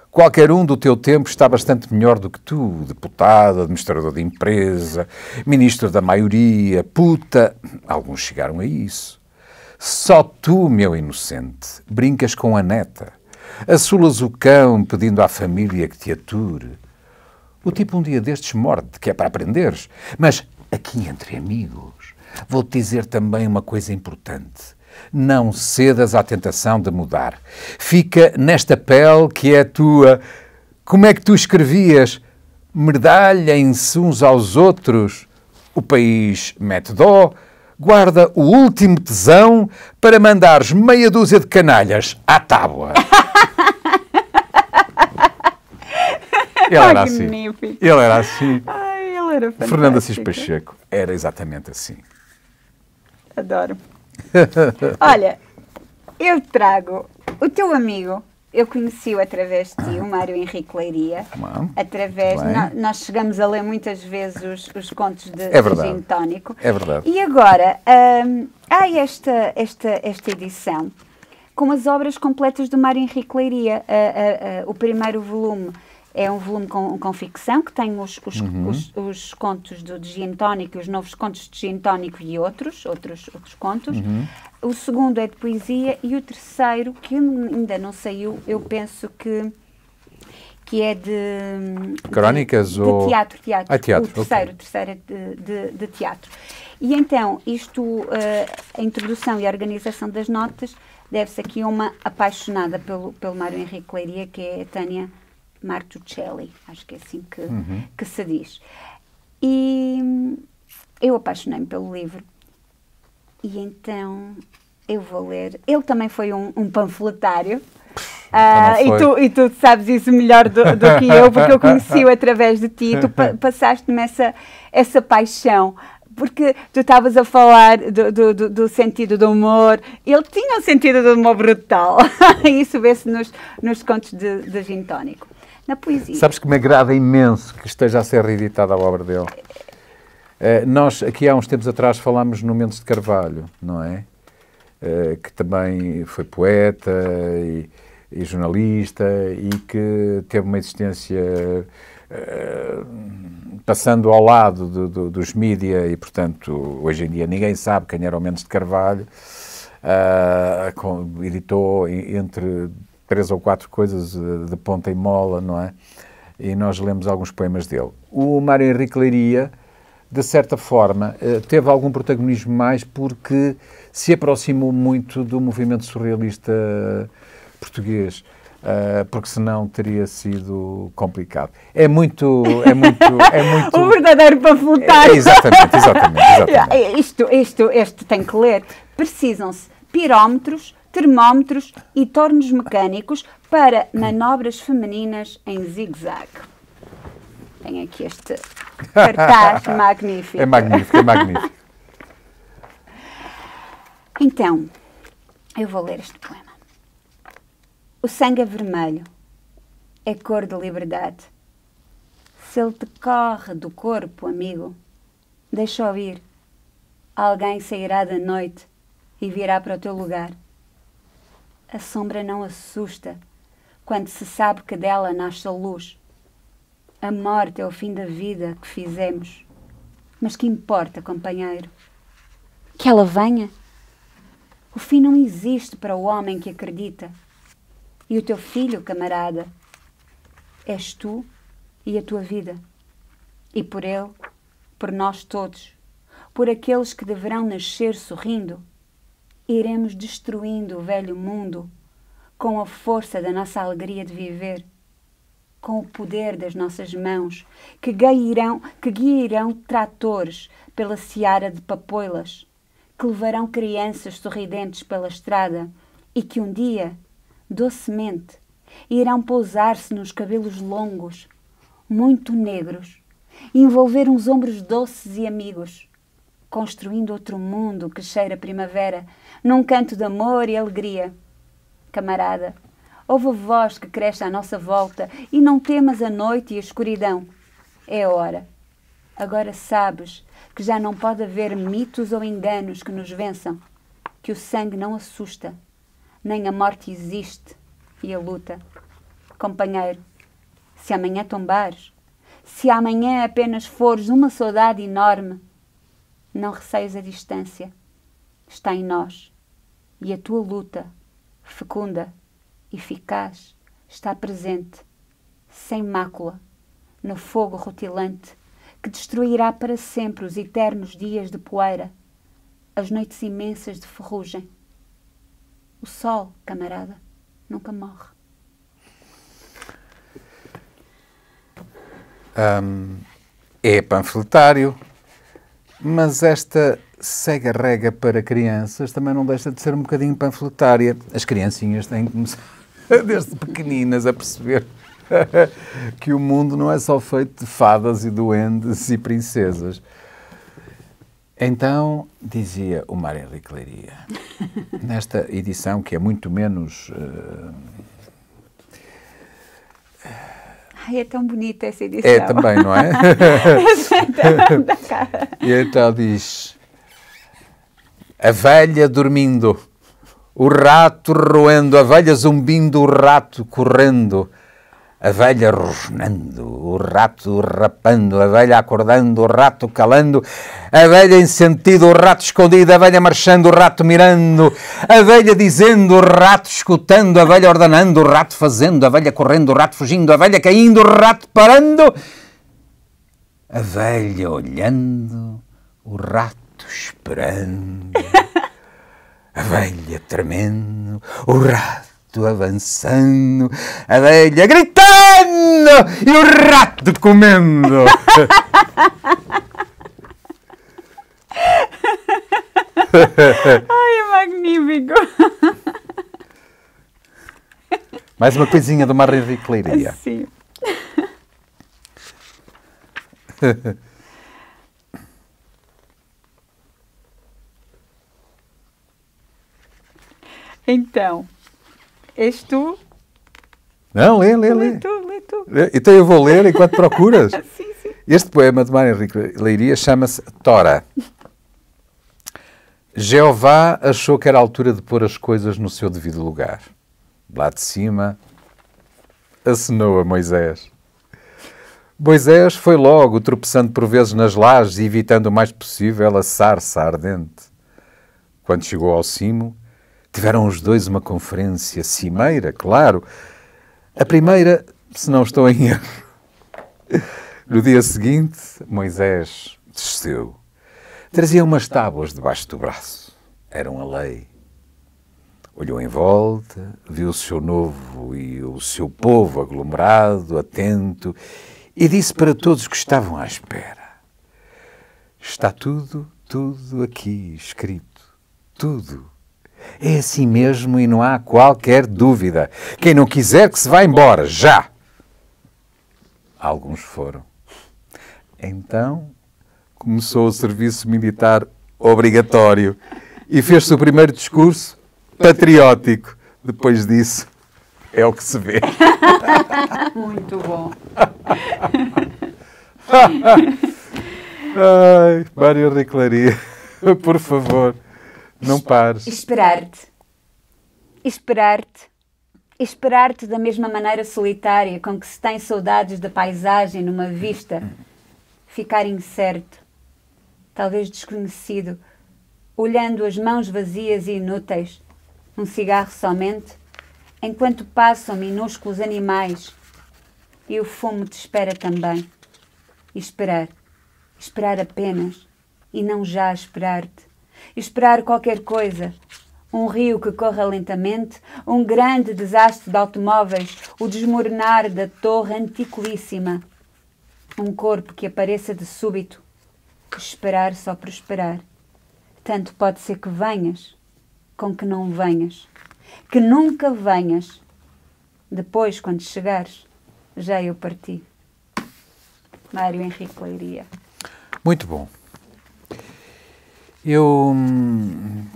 Qualquer um do teu tempo está bastante melhor do que tu, deputado, administrador de empresa, ministro da maioria, puta. Alguns chegaram a isso. Só tu, meu inocente, brincas com a neta, assulas o cão pedindo à família que te ature. O tipo um dia destes morde, que é para aprenderes. Mas aqui entre amigos, vou-te dizer também uma coisa importante. Não cedas à tentação de mudar. Fica nesta pele que é tua. Como é que tu escrevias? Merdalhem-se uns aos outros. O país mete dó. Guarda o último tesão para mandares meia dúzia de canalhas à tábua. Ele era assim. Ele era assim. Ai, ele era fantástico. Fernando Assis Pacheco era exatamente assim. Adoro. Olha, eu trago o teu amigo, eu conheci-o através de ti, o Mário Henrique Leiria, através, nós chegamos a ler muitas vezes os contos de Gin Tónico. É verdade. E agora, há esta edição com as obras completas do Mário Henrique Leiria. O primeiro volume é um volume com ficção, que tem os contos do Gin Tónico, os novos contos de Gin Tónico e outros contos. O segundo é de poesia e o terceiro, que ainda não saiu, eu penso que é de... Crónicas de ou... teatro. Teatro. O terceiro é de teatro. E então, a introdução e a organização das notas deve-se aqui a uma apaixonada pelo Mário Henrique Leiria, que é a Tânia Martuccelli, acho que é assim que se diz. E eu apaixonei-me pelo livro. E então eu vou ler. Ele também foi um panfletário. E tu sabes isso melhor do que eu, porque eu conheci-o através de ti e tu passaste-me essa paixão. Porque tu estavas a falar do sentido do humor. Ele tinha um sentido do humor brutal. Isso vê-se nos contos de Gin Tónico. Na poesia. Sabes que me agrada imenso que esteja a ser reeditada a obra dele. Nós, aqui há uns tempos atrás, falámos no Mendes de Carvalho, não é? Que também foi poeta e jornalista e que teve uma existência passando ao lado dos mídia e, portanto, hoje em dia ninguém sabe quem era o Mendes de Carvalho. editou entre 3 ou 4 coisas de ponta e mola, não é? E nós lemos alguns poemas dele. O Mário Henrique Leiria, de certa forma, teve algum protagonismo mais porque se aproximou muito do movimento surrealista português, porque senão teria sido complicado. É muito... O verdadeiro panfletário. Exatamente. Este tem que ler. Precisam-se pirómetros, termómetros e tornos mecânicos para manobras femininas em zigue-zague. Tem aqui este cartaz magnífico. É magnífico. Então, eu vou ler este poema. O sangue é vermelho, é cor de liberdade. Se ele te corre do corpo, amigo, deixa-o ir. Alguém sairá da noite e virá para o teu lugar. A sombra não assusta quando se sabe que dela nasce a luz. A morte é o fim da vida que fizemos. Mas que importa, companheiro? Que ela venha? O fim não existe para o homem que acredita. E o teu filho, camarada, és tu e a tua vida. E por ele, por nós todos, por aqueles que deverão nascer sorrindo, iremos destruindo o velho mundo com a força da nossa alegria de viver, com o poder das nossas mãos que guiarão tratores pela seara de papoilas, que levarão crianças sorridentes pela estrada e que um dia, docemente, irão pousar-se nos cabelos longos, muito negros, e envolver uns ombros doces e amigos, construindo outro mundo que cheira a primavera, num canto de amor e alegria. Camarada, ouve a voz que cresce à nossa volta e não temas a noite e a escuridão. É hora. Agora sabes que já não pode haver mitos ou enganos que nos vençam, que o sangue não assusta, nem a morte existe e a luta. Companheiro, se amanhã tombares, se amanhã apenas fores uma saudade enorme, não receies a distância. Está em nós. E a tua luta, fecunda, eficaz, está presente, sem mácula, no fogo rutilante, que destruirá para sempre os eternos dias de poeira, as noites imensas de ferrugem. O sol, camarada, nunca morre. É panfletário, mas esta cega-rega para crianças também não deixa de ser um bocadinho panfletária. As criancinhas têm que começar, desde pequeninas, a perceber que o mundo não é só feito de fadas e duendes e princesas. Então, dizia o Mário Henrique Leiria, nesta edição que é muito menos... Ai, é tão bonita essa edição. É também, não é? E então diz: a velha dormindo, o rato roendo, a velha zumbindo, o rato correndo, a velha rosnando, o rato rapando, a velha acordando, o rato calando, a velha em sentido, o rato escondido, a velha marchando, o rato mirando, a velha dizendo, o rato escutando, a velha ordenando, o rato fazendo, a velha correndo, o rato fugindo, a velha caindo, o rato parando, a velha olhando, o rato esperando, a velha tremendo, o rato avançando, a velha gritando e o rato comendo. Ai, é magnífico. Mais uma coisinha do Mário Henrique Leiria. Sim. Então, és tu? Não, lê. Lê tu. Então eu vou ler enquanto procuras. Sim. Este poema de Mário Henrique Leiria chama-se Tora. Jeová achou que era a altura de pôr as coisas no seu devido lugar. Lá de cima, acenou a Moisés. Moisés foi logo, tropeçando por vezes nas lajes e evitando o mais possível a sarça ardente. Quando chegou ao cimo, Tiveram os dois uma conferência cimeira, claro. A primeira, se não estou em erro. No dia seguinte, Moisés desceu. Trazia umas tábuas debaixo do braço. Eram a lei. Olhou em volta, viu o seu novo e o seu povo aglomerado, atento, e disse para todos que estavam à espera: está tudo aqui escrito. Tudo. É assim mesmo e não há qualquer dúvida. Quem não quiser que se vá embora, já! Alguns foram. Então começou o serviço militar obrigatório e fez-se o primeiro discurso patriótico. Depois disso, é o que se vê. Muito bom. Ai, Mário Henrique Laria, por favor, não pares. Esperar-te. Esperar-te. Esperar-te da mesma maneira solitária com que se tem saudades da paisagem numa vista. Ficar incerto, talvez desconhecido, olhando as mãos vazias e inúteis, um cigarro somente, enquanto passam minúsculos animais e o fumo te espera também. E esperar. Esperar apenas e não já esperar-te. Esperar qualquer coisa. Um rio que corra lentamente, um grande desastre de automóveis, o desmoronar da torre antiquíssima. Um corpo que apareça de súbito. Esperar só por esperar. Tanto pode ser que venhas, com que não venhas. Que nunca venhas. Depois, quando chegares, já eu parti. Mário Henrique Leiria. Muito bom. Eu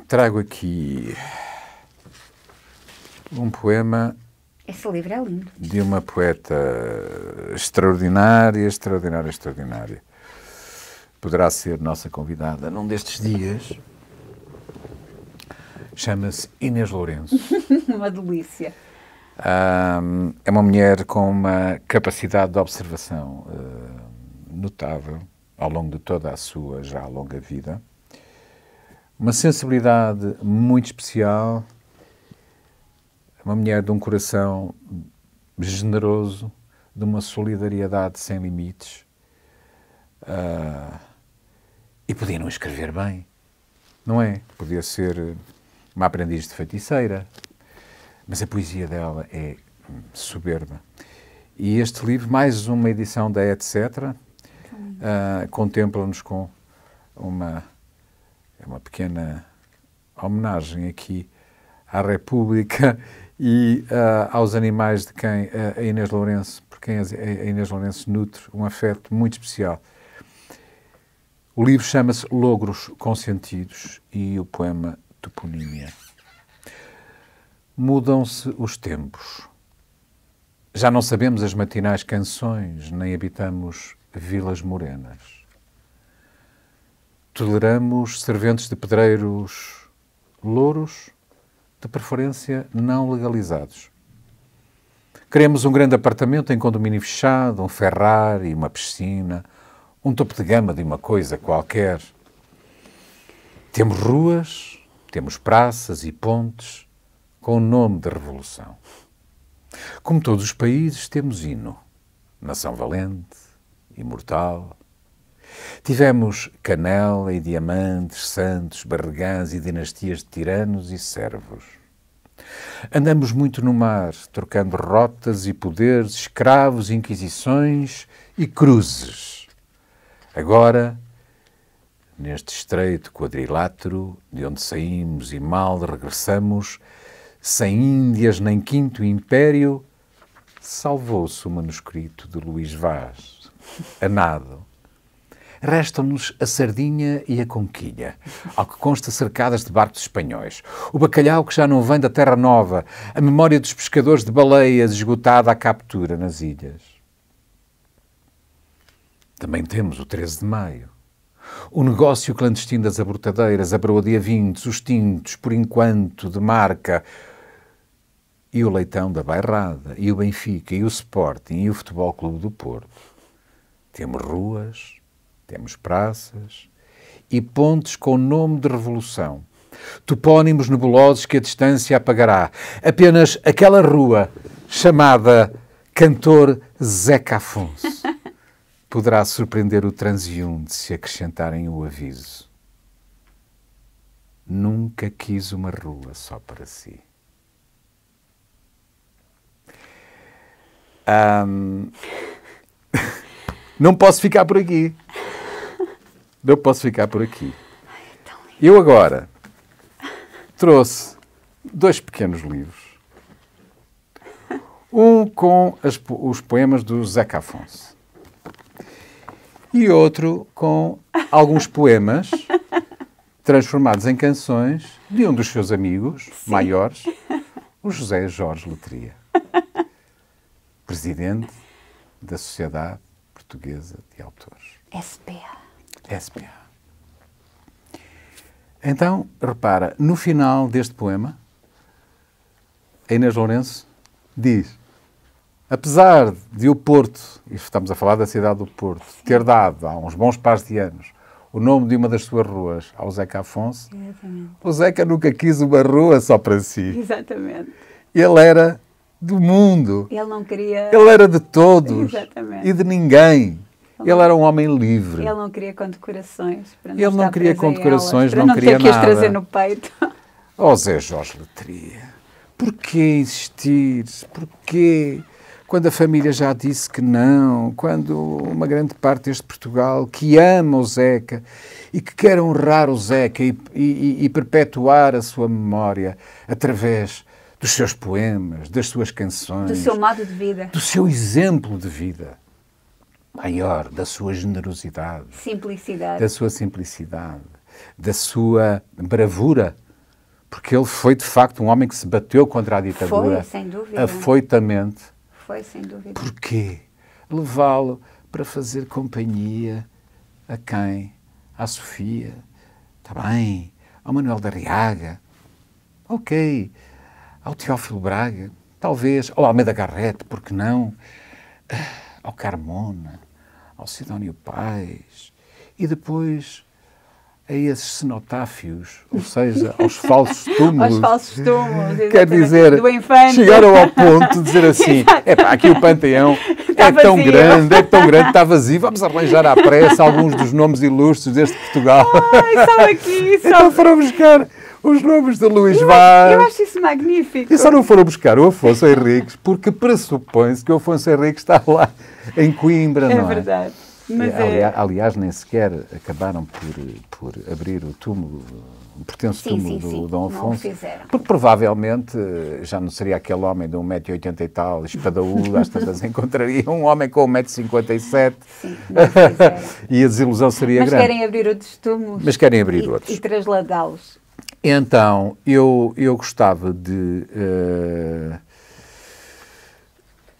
trago aqui um poema Esse livro é lindo. de uma poeta extraordinária. Poderá ser nossa convidada num destes dias. Chama-se Inês Lourenço. Uma delícia. É uma mulher com uma capacidade de observação notável ao longo de toda a sua já longa vida. Uma sensibilidade muito especial, uma mulher de um coração generoso, de uma solidariedade sem limites. E podia não escrever bem, não é? Podia ser uma aprendiz de feiticeira, mas a poesia dela é soberba. E este livro, mais uma edição da Etc., contempla-nos com uma pequena homenagem aqui à República e aos animais de quem a Inês Lourenço, por quem a Inês Lourenço nutre um afeto muito especial. O livro chama-se Logros Consentidos e o poema Toponímia. Mudam-se os tempos. Já não sabemos as matinais canções, nem habitamos vilas morenas. Toleramos serventes de pedreiros louros, de preferência não legalizados. Queremos um grande apartamento em condomínio fechado, um Ferrari, uma piscina, um topo de gama de uma coisa qualquer. Temos ruas, temos praças e pontes com o nome de revolução. Como todos os países, temos hino. Nação valente, imortal. Tivemos canela e diamantes, santos, barregãs e dinastias de tiranos e servos. Andamos muito no mar, trocando rotas e poderes, escravos, inquisições e cruzes. Agora, neste estreito quadrilátero, de onde saímos e mal regressamos, sem Índias nem Quinto Império, salvou-se o manuscrito de Luís Vaz, a nado. Restam-nos a sardinha e a conquilha, ao que consta cercadas de barcos espanhóis. O bacalhau que já não vem da Terra Nova, a memória dos pescadores de baleias esgotada à captura nas ilhas. Também temos o 13 de Maio. O negócio clandestino das abortadeiras, a broa de avintes, os tintos, por enquanto, de marca, e o leitão da Bairrada, e o Benfica, e o Sporting, e o Futebol Clube do Porto. Temos ruas, temos praças e pontes com nome de revolução. topónimos nebulosos que a distância apagará. Apenas aquela rua chamada Cantor Zeca Afonso poderá surpreender o transeunte se acrescentarem o aviso. Nunca quis uma rua só para si. Não posso ficar por aqui. Não posso ficar por aqui. Eu agora trouxe 2 pequenos livros. Um com os poemas do Zeca Afonso. E outro com alguns poemas transformados em canções de um dos seus amigos maiores, o José Jorge Letria, presidente da Sociedade Portuguesa de Autores. SPA. Então, repara, no final deste poema, a Inês Lourenço diz: apesar de o Porto, e estamos a falar da cidade do Porto, ter dado há uns bons pares de anos o nome de uma das suas ruas ao Zeca Afonso, exatamente, o Zeca nunca quis uma rua só para si. Exatamente. Ele era do mundo. Ele não queria... Ele era de todos. Exatamente. E de ninguém. Ele era um homem livre. Ele não queria condecorações. Ele não queria condecorações, não queria nada. Para não ter que as trazer no peito. Oh, Zé Jorge Letria, porquê insistir? Porquê? Quando a família já disse que não, quando uma grande parte deste Portugal que ama o Zeca e que quer honrar o Zeca e perpetuar a sua memória através dos seus poemas, das suas canções, do seu modo de vida, do seu exemplo de vida maior, da sua generosidade, da sua simplicidade, da sua bravura, porque ele foi de facto um homem que se bateu contra a ditadura, foi, sem dúvida, afoitamente. Foi, sem dúvida. Porquê? Levá-lo para fazer companhia a quem? À Sofia. Está bem. Ao Manuel da Arriaga. Ok. Ao Teófilo Braga. Talvez. Ao Almeida Garrett. Por que não? Ao Carmona. Ao Sidónio Pais. E depois a esses cenotáfios, ou seja, aos falsos túmulos. Aos falsos túmulos, quer dizer, chegaram ao ponto de dizer assim, aqui o Panteão é tão grande, está vazio, vamos arranjar à pressa alguns dos nomes ilustres deste Portugal. Só aqui, só... Então foram buscar os nomes de Luís Vaz. Eu acho isso magnífico. E só não foram buscar o Afonso Henriques, porque pressupõe-se que o Afonso Henriques está lá em Coimbra, não é? É verdade. Mas aliás, nem sequer acabaram por abrir o túmulo, o pertenço túmulo do Dom Afonso, porque provavelmente já não seria aquele homem de 1,80m e tal, espadaúdo, às tantas encontraria um homem com 1,57m. Sim, não fizeram. E a desilusão seria grande. Mas querem abrir outros túmulos. Mas querem abrir outros. E trasladá-los. Então, eu gostava de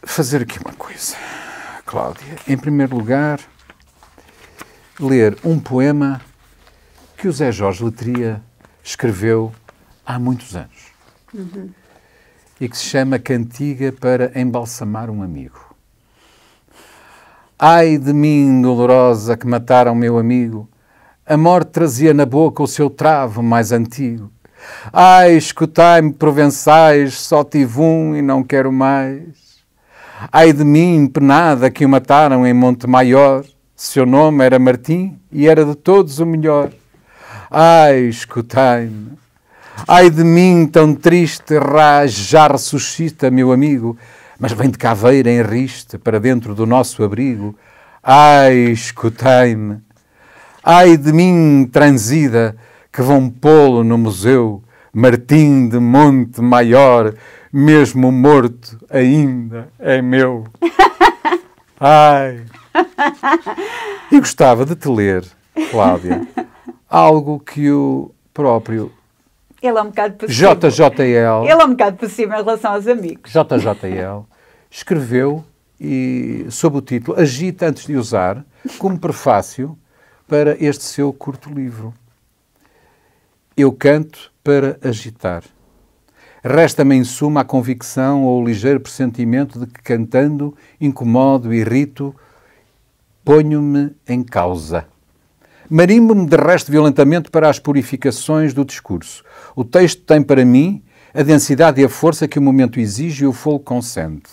fazer aqui uma coisa, Cláudia. Em primeiro lugar, ler um poema que o Zé Jorge Letria escreveu há muitos anos e que se chama Cantiga para embalsamar um amigo. Ai de mim, dolorosa, que mataram meu amigo, a morte trazia na boca o seu travo mais antigo. Ai, escutai-me, provençais, só tive um e não quero mais. Ai de mim, penada, que o mataram em Monte Maior, seu nome era Martim e era de todos o melhor. Ai, escutai-me. Ai de mim, tão triste, já ressuscita, meu amigo, mas vem de caveira em riste para dentro do nosso abrigo. Ai, escutai-me. Ai de mim, transida, que vão pô-lo no museu, Martim de Monte Maior, mesmo morto ainda é meu. Ai... E gostava de te ler, Cláudia, algo que o próprio ele é um bocado possível. JJL... Ele é um bocado possível em relação aos amigos. JJL escreveu e, sob o título Agita antes de usar, como prefácio para este seu curto livro. Eu canto para agitar. Resta-me em suma a convicção ou o ligeiro pressentimento de que cantando incomodo, irrito, ponho-me em causa. Marimbo-me de resto violentamente para as purificações do discurso. O texto tem para mim a densidade e a força que o momento exige e o fogo consente.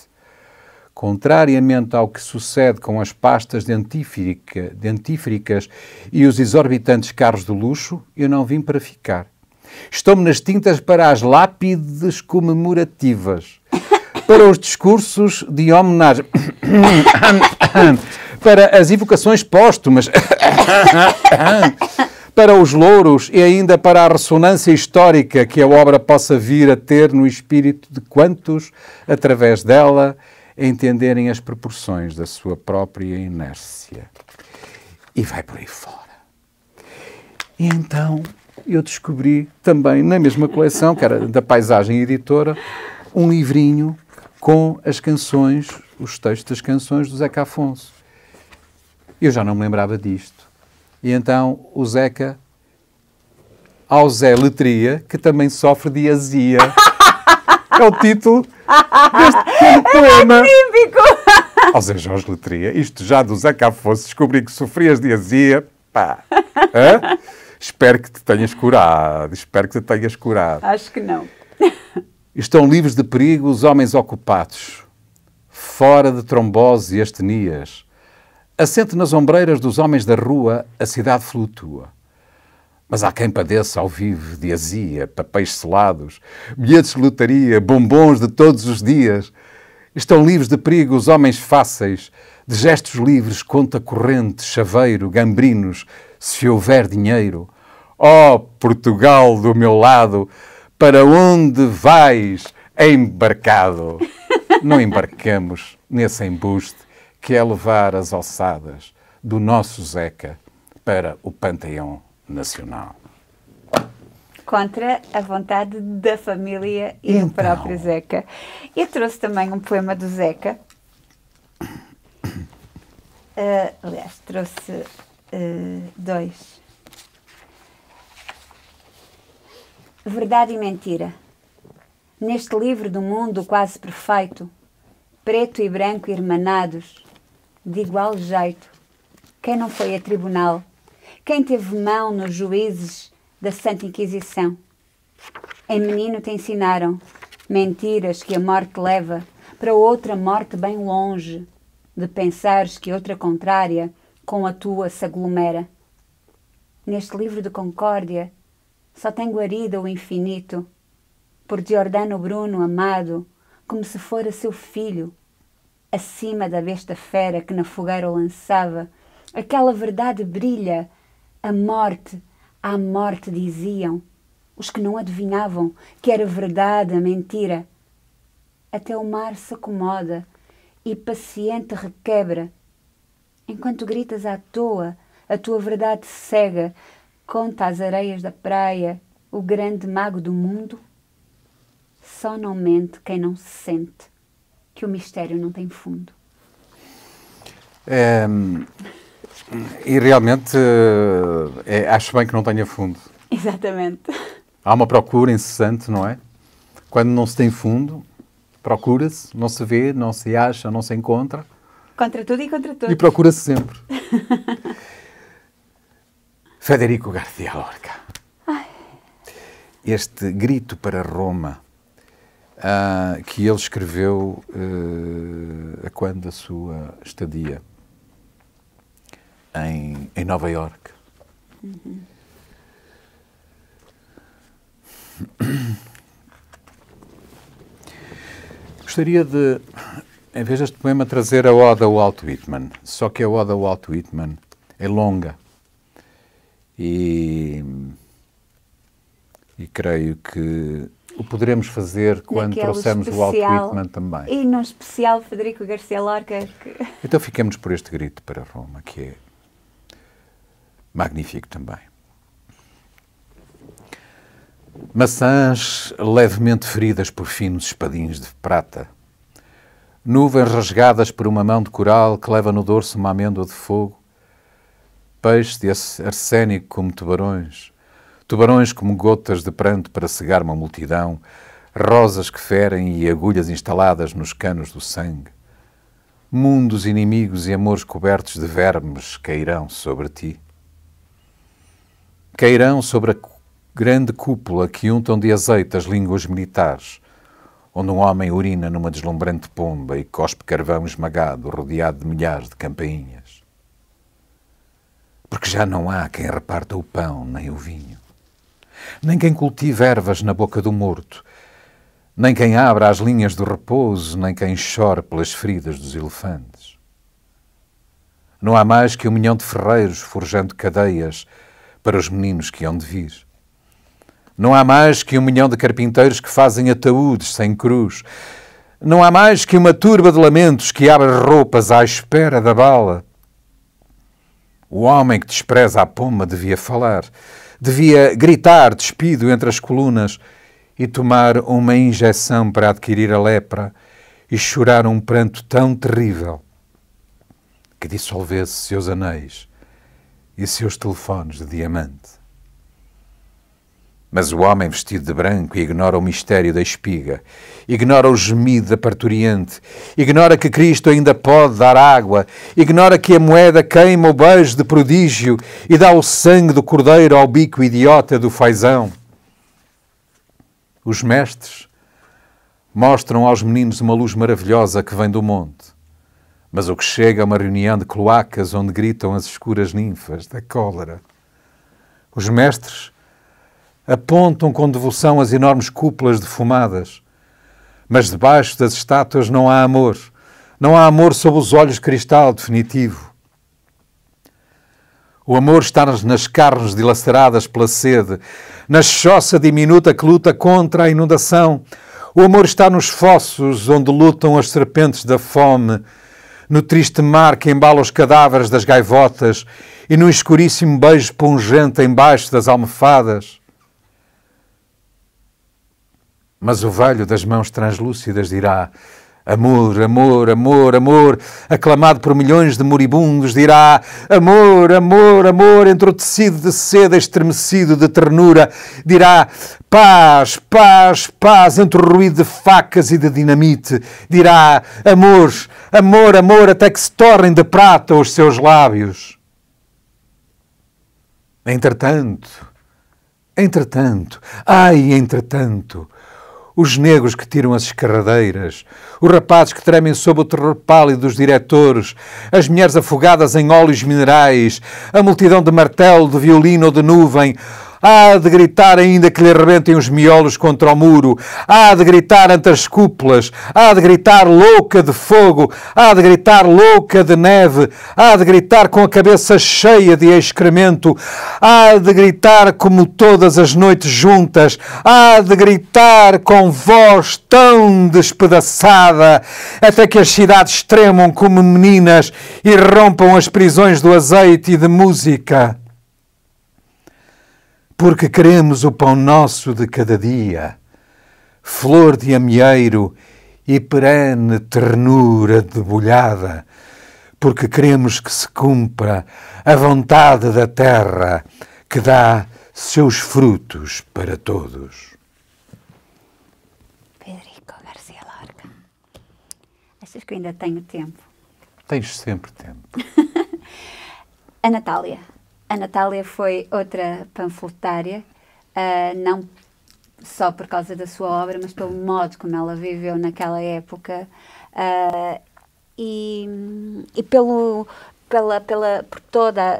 Contrariamente ao que sucede com as pastas dentífricas e os exorbitantes carros de luxo, eu não vim para ficar. Estou-me nas tintas para as lápides comemorativas, para os discursos de homenagem, para as evocações póstumas, para os louros e ainda para a ressonância histórica que a obra possa vir a ter no espírito de quantos, através dela, entenderem as proporções da sua própria inércia. E vai por aí fora. E então eu descobri também, na mesma coleção, que era da Paisagem Editora, um livrinho com as canções, os textos das canções do Zeca Afonso. Eu já não me lembrava disto. E então o Zeca, ao Zé Letria, que também sofre de azia. É o título deste pequeno poema. Típico! Ao Zé Jorge Letria, isto já do Zeca Afonso, descobri que sofrias de azia. Pá! Hã? Espero que te tenhas curado. Espero que te tenhas curado. Acho que não. Estão livres de perigo os homens ocupados, fora de trombose e astenias. Assente nas ombreiras dos homens da rua, a cidade flutua. Mas há quem padeça ao vivo de azia, papéis selados, bilhetes de lotaria, bombons de todos os dias. Estão livres de perigo os homens fáceis, de gestos livres, conta corrente, chaveiro, gambrinos, se houver dinheiro. Ó Portugal do meu lado, para onde vais embarcado? Não embarcamos nesse embuste que é levar as ossadas do nosso Zeca para o Panteão Nacional. Contra a vontade da família e do próprio Zeca. Eu trouxe também um poema do Zeca. Aliás, trouxe dois. Verdade e mentira. Neste livro do mundo quase perfeito, preto e branco irmanados, de igual jeito, quem não foi a tribunal, quem teve mão nos juízes da Santa Inquisição? Em menino te ensinaram mentiras que a morte leva para outra morte bem longe, de pensares que outra contrária com a tua se aglomera. Neste livro de concórdia só tem guarida o infinito, por Giordano Bruno amado, como se fora seu filho, acima da besta fera que na fogueira o lançava. Aquela verdade brilha, a morte, à morte diziam, os que não adivinhavam que era verdade a mentira. Até o mar se acomoda e paciente requebra. Enquanto gritas à toa, a tua verdade cega, conta às areias da praia, o grande mago do mundo. Só não mente quem não se sente, que o mistério não tem fundo. E realmente acho bem que não tenha fundo. Exatamente. Há uma procura incessante, não é? Quando não se tem fundo, procura-se, não se vê, não se acha, não se encontra. Contra tudo e contra todos. E procura-se sempre. Federico García Lorca. Ai. Este grito para Roma, que ele escreveu a quando da sua estadia em Nova Iorque. Uhum. Gostaria de, em vez deste poema, trazer a Ode ao Walt Whitman. Só que a Ode ao Walt Whitman é longa. E creio que o poderemos fazer quando trouxermos o Walt Whitman também. E no especial Federico García Lorca. Então ficamos por este grito para Roma, que é magnífico também. Maçãs levemente feridas por finos espadinhos de prata. Nuvens rasgadas por uma mão de coral que leva no dorso uma amêndoa de fogo. Peixes de arsénico como tubarões. Tubarões como gotas de pranto para cegar uma multidão. Rosas que ferem e agulhas instaladas nos canos do sangue. Mundos inimigos e amores cobertos de vermes cairão sobre ti. cairão sobre a grande cúpula que untam de azeite as línguas militares, onde um homem urina numa deslumbrante pomba e cospe carvão esmagado, rodeado de milhares de campainhas. Porque já não há quem reparta o pão nem o vinho, nem quem cultive ervas na boca do morto, nem quem abra as linhas do repouso, nem quem chore pelas feridas dos elefantes. Não há mais que 1 milhão de ferreiros forjando cadeias para os meninos que hão de vir. Não há mais que 1 milhão de carpinteiros que fazem ataúdes sem cruz. Não há mais que uma turba de lamentos que abre roupas à espera da bala. O homem que despreza a pomba devia falar, devia gritar despido entre as colunas e tomar uma injeção para adquirir a lepra e chorar um pranto tão terrível que dissolvesse seus anéis e seus telefones de diamante. Mas o homem vestido de branco ignora o mistério da espiga, ignora o gemido da parturiente, ignora que Cristo ainda pode dar água, ignora que a moeda queima o beijo de prodígio e dá o sangue do cordeiro ao bico idiota do fazão. Os mestres mostram aos meninos uma luz maravilhosa que vem do monte, mas o que chega é uma reunião de cloacas onde gritam as escuras ninfas da cólera. Os mestres apontam com devoção as enormes cúpulas defumadas, mas debaixo das estátuas não há amor. Não há amor sob os olhos de cristal definitivo. O amor está nas carnes dilaceradas pela sede, na choça diminuta que luta contra a inundação. O amor está nos fossos onde lutam as serpentes da fome, no triste mar que embala os cadáveres das gaivotas e no escuríssimo beijo pungente embaixo das almofadas. Mas o velho das mãos translúcidas dirá: amor, amor, amor, amor, aclamado por milhões de moribundos, dirá: amor, amor, amor, entre o tecido de seda estremecido de ternura, dirá: paz, paz, paz, entre o ruído de facas e de dinamite, dirá: amor, amor, amor, até que se tornem de prata os seus lábios. Entretanto, os negros que tiram as escarradeiras, os rapazes que tremem sob o terror pálido dos diretores, as mulheres afogadas em óleos minerais, a multidão de martelo, de violino ou de nuvem, há de gritar ainda que lhe arrebentem os miolos contra o muro, há de gritar ante as cúpulas, há de gritar louca de fogo, há de gritar louca de neve, há de gritar com a cabeça cheia de excremento, há de gritar como todas as noites juntas, há de gritar com voz tão despedaçada, até que as cidades tremam como meninas e rompam as prisões do azeite e de música. Porque queremos o pão nosso de cada dia, flor de amieiro e perene ternura debulhada, porque queremos que se cumpra a vontade da terra que dá seus frutos para todos. Federico Garcia Lorca. Achas que eu ainda tenho tempo? Tens sempre tempo. A Natália. A Natália foi outra panfletária, não só por causa da sua obra, mas pelo modo como ela viveu naquela época e por toda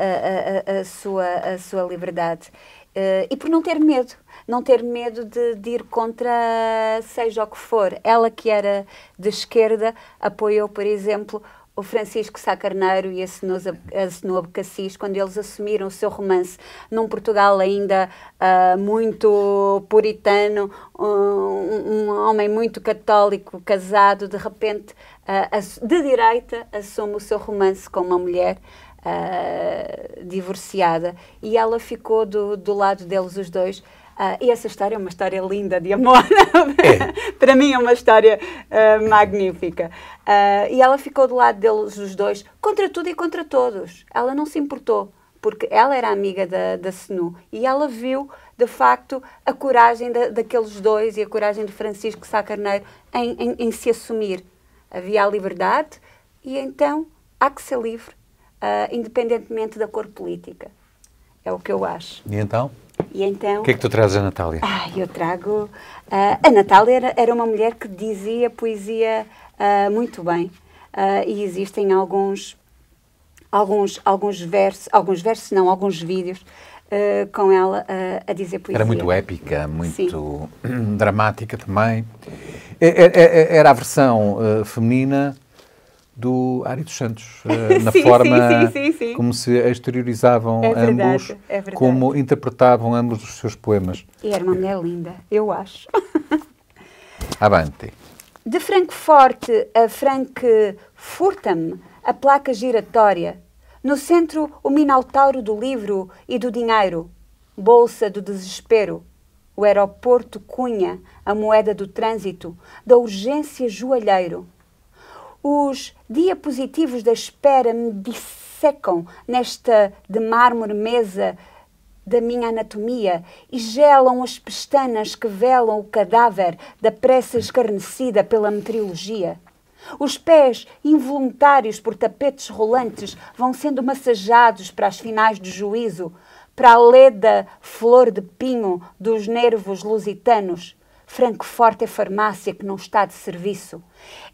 a sua liberdade. E por não ter medo de ir contra seja o que for. Ela, que era de esquerda, apoiou, por exemplo, o Francisco Sá Carneiro e a Senobe Cassis, quando eles assumiram o seu romance num Portugal ainda muito puritano, um homem muito católico, casado, de repente, de direita, assume o seu romance com uma mulher divorciada, e ela ficou do lado deles os dois. E essa história é uma história linda de amor. Para mim é uma história magnífica. E ela ficou do lado deles os dois, contra tudo e contra todos. Ela não se importou, porque ela era amiga da Senu, e ela viu, de facto, a coragem daqueles dois e a coragem de Francisco Sá Carneiro em se assumir. Havia a liberdade e então há que ser livre, independentemente da cor política. É o que eu acho. E então? E então... O que é que tu trazes a Natália? Eu trago... a Natália era uma mulher que dizia poesia muito bem. E existem alguns vídeos com ela a dizer poesia. Era muito épica, muito dramática também. Era a versão feminina do Ari dos Santos, na forma como se exteriorizavam ambos, como interpretavam ambos os seus poemas. E era uma mulher linda, eu acho. Avante. De Francoforte a Frankfurtam, a placa giratória. No centro, o minotauro do livro e do dinheiro. Bolsa do desespero. O aeroporto Cunha, a moeda do trânsito, da urgência joalheiro. Os diapositivos da espera me dissecam nesta de mármore mesa da minha anatomia e gelam as pestanas que velam o cadáver da pressa escarnecida pela meteorologia. Os pés, involuntários por tapetes rolantes, vão sendo massajados para as finais do juízo, para a leda flor de pinho dos nervos lusitanos. Francoforte é farmácia que não está de serviço.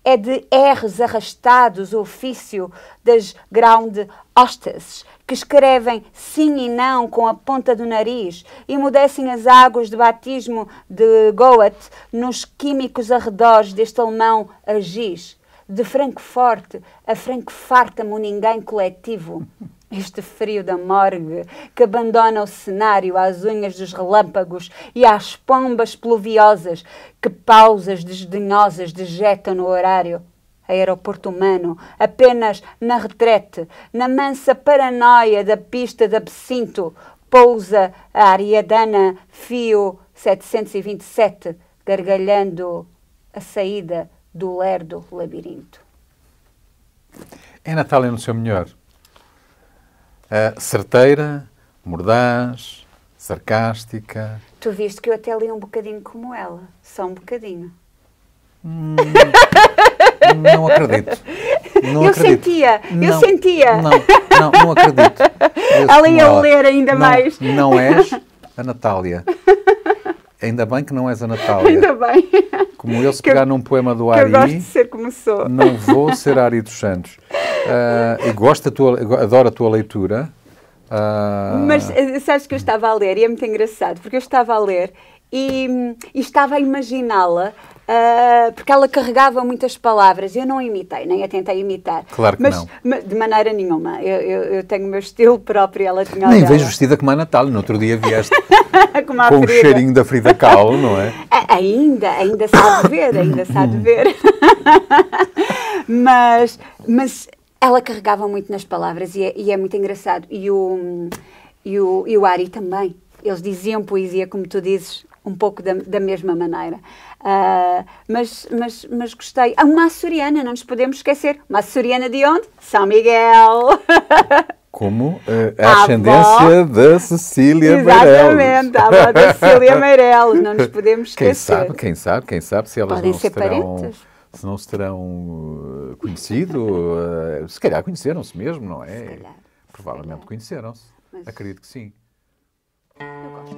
É de R's arrastados o ofício das ground hostesses, que escrevem sim e não com a ponta do nariz e emudecem as águas de batismo de Goethe nos químicos arredores deste alemão a giz. De Francoforte a Frankfurtam o ninguém coletivo. Este frio da morgue que abandona o cenário às unhas dos relâmpagos e às pombas pluviosas que pausas desdenhosas dejetam no horário. Aeroporto humano, apenas na retrete, na mansa paranoia da pista de absinto, pousa a Ariadana Fio 727, gargalhando a saída do lerdo labirinto. É Natália no seu melhor. Certeira, mordaz, sarcástica. Tu viste que eu até li um bocadinho como ela. Só um bocadinho. Não acredito. Não eu acredito. sentia. Não acredito. Ela ia ler ainda mais. Não és a Natália. Ainda bem que não és a Natália. Ainda bem. Como eu, se pegar num poema do Ari, eu gosto de ser como sou. Não vou ser Ari dos Santos. Adoro a tua leitura. Mas sabes que eu estava a ler, e é muito engraçado, porque eu estava a ler e estava a imaginá-la, porque ela carregava muitas palavras. Eu não imitei, nem a tentei imitar. Claro que não. Mas de maneira nenhuma. Eu tenho o meu estilo próprio, ela tinha o Nem dela. vejo vestida como a Natália. No outro dia vieste com o cheirinho da Frida Kahlo, não é? Ainda sabe ver, mas ela carregava muito nas palavras e é muito engraçado. E o Ari também. Eles diziam poesia, como tu dizes, um pouco da mesma maneira. Mas gostei. Uma açoriana, não nos podemos esquecer. Uma açoriana de onde? São Miguel. Como a ascendência da Cecília Meirelles. Exatamente, a avó da Cecília Meirelles. Não nos podemos esquecer. Quem sabe se elas podem não ser se terão... parentes. Se não se terão conhecido, se calhar conheceram-se mesmo, não é? Se calhar. Provavelmente conheceram-se. Mas... Acredito que sim. Eu gosto.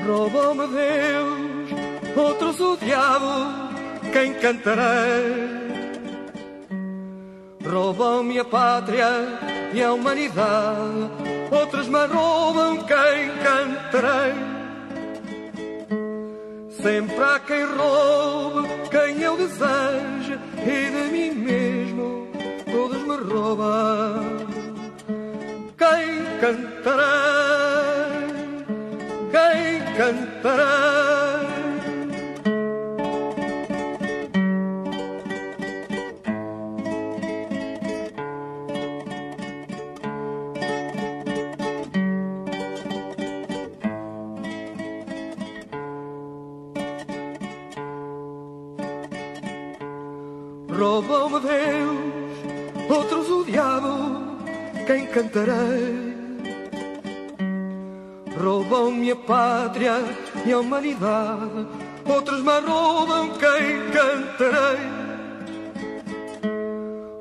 Roubou-me Deus, outros o diabo, quem cantarei? Roubou-me a pátria e a humanidade, outros me roubam, quem cantarei? Sempre há quem roube, quem eu deseje, e de mim mesmo todos me roubam. Quem cantarei? Quem cantará? Roubou-me Deus, outros o diabo, quem cantarei? Roubam-me a pátria e a humanidade, outros me roubam, quem cantarei?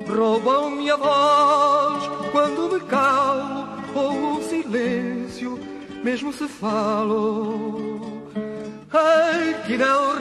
Roubam-me a voz quando me calo, ou o silêncio, mesmo se falo. Ai, que não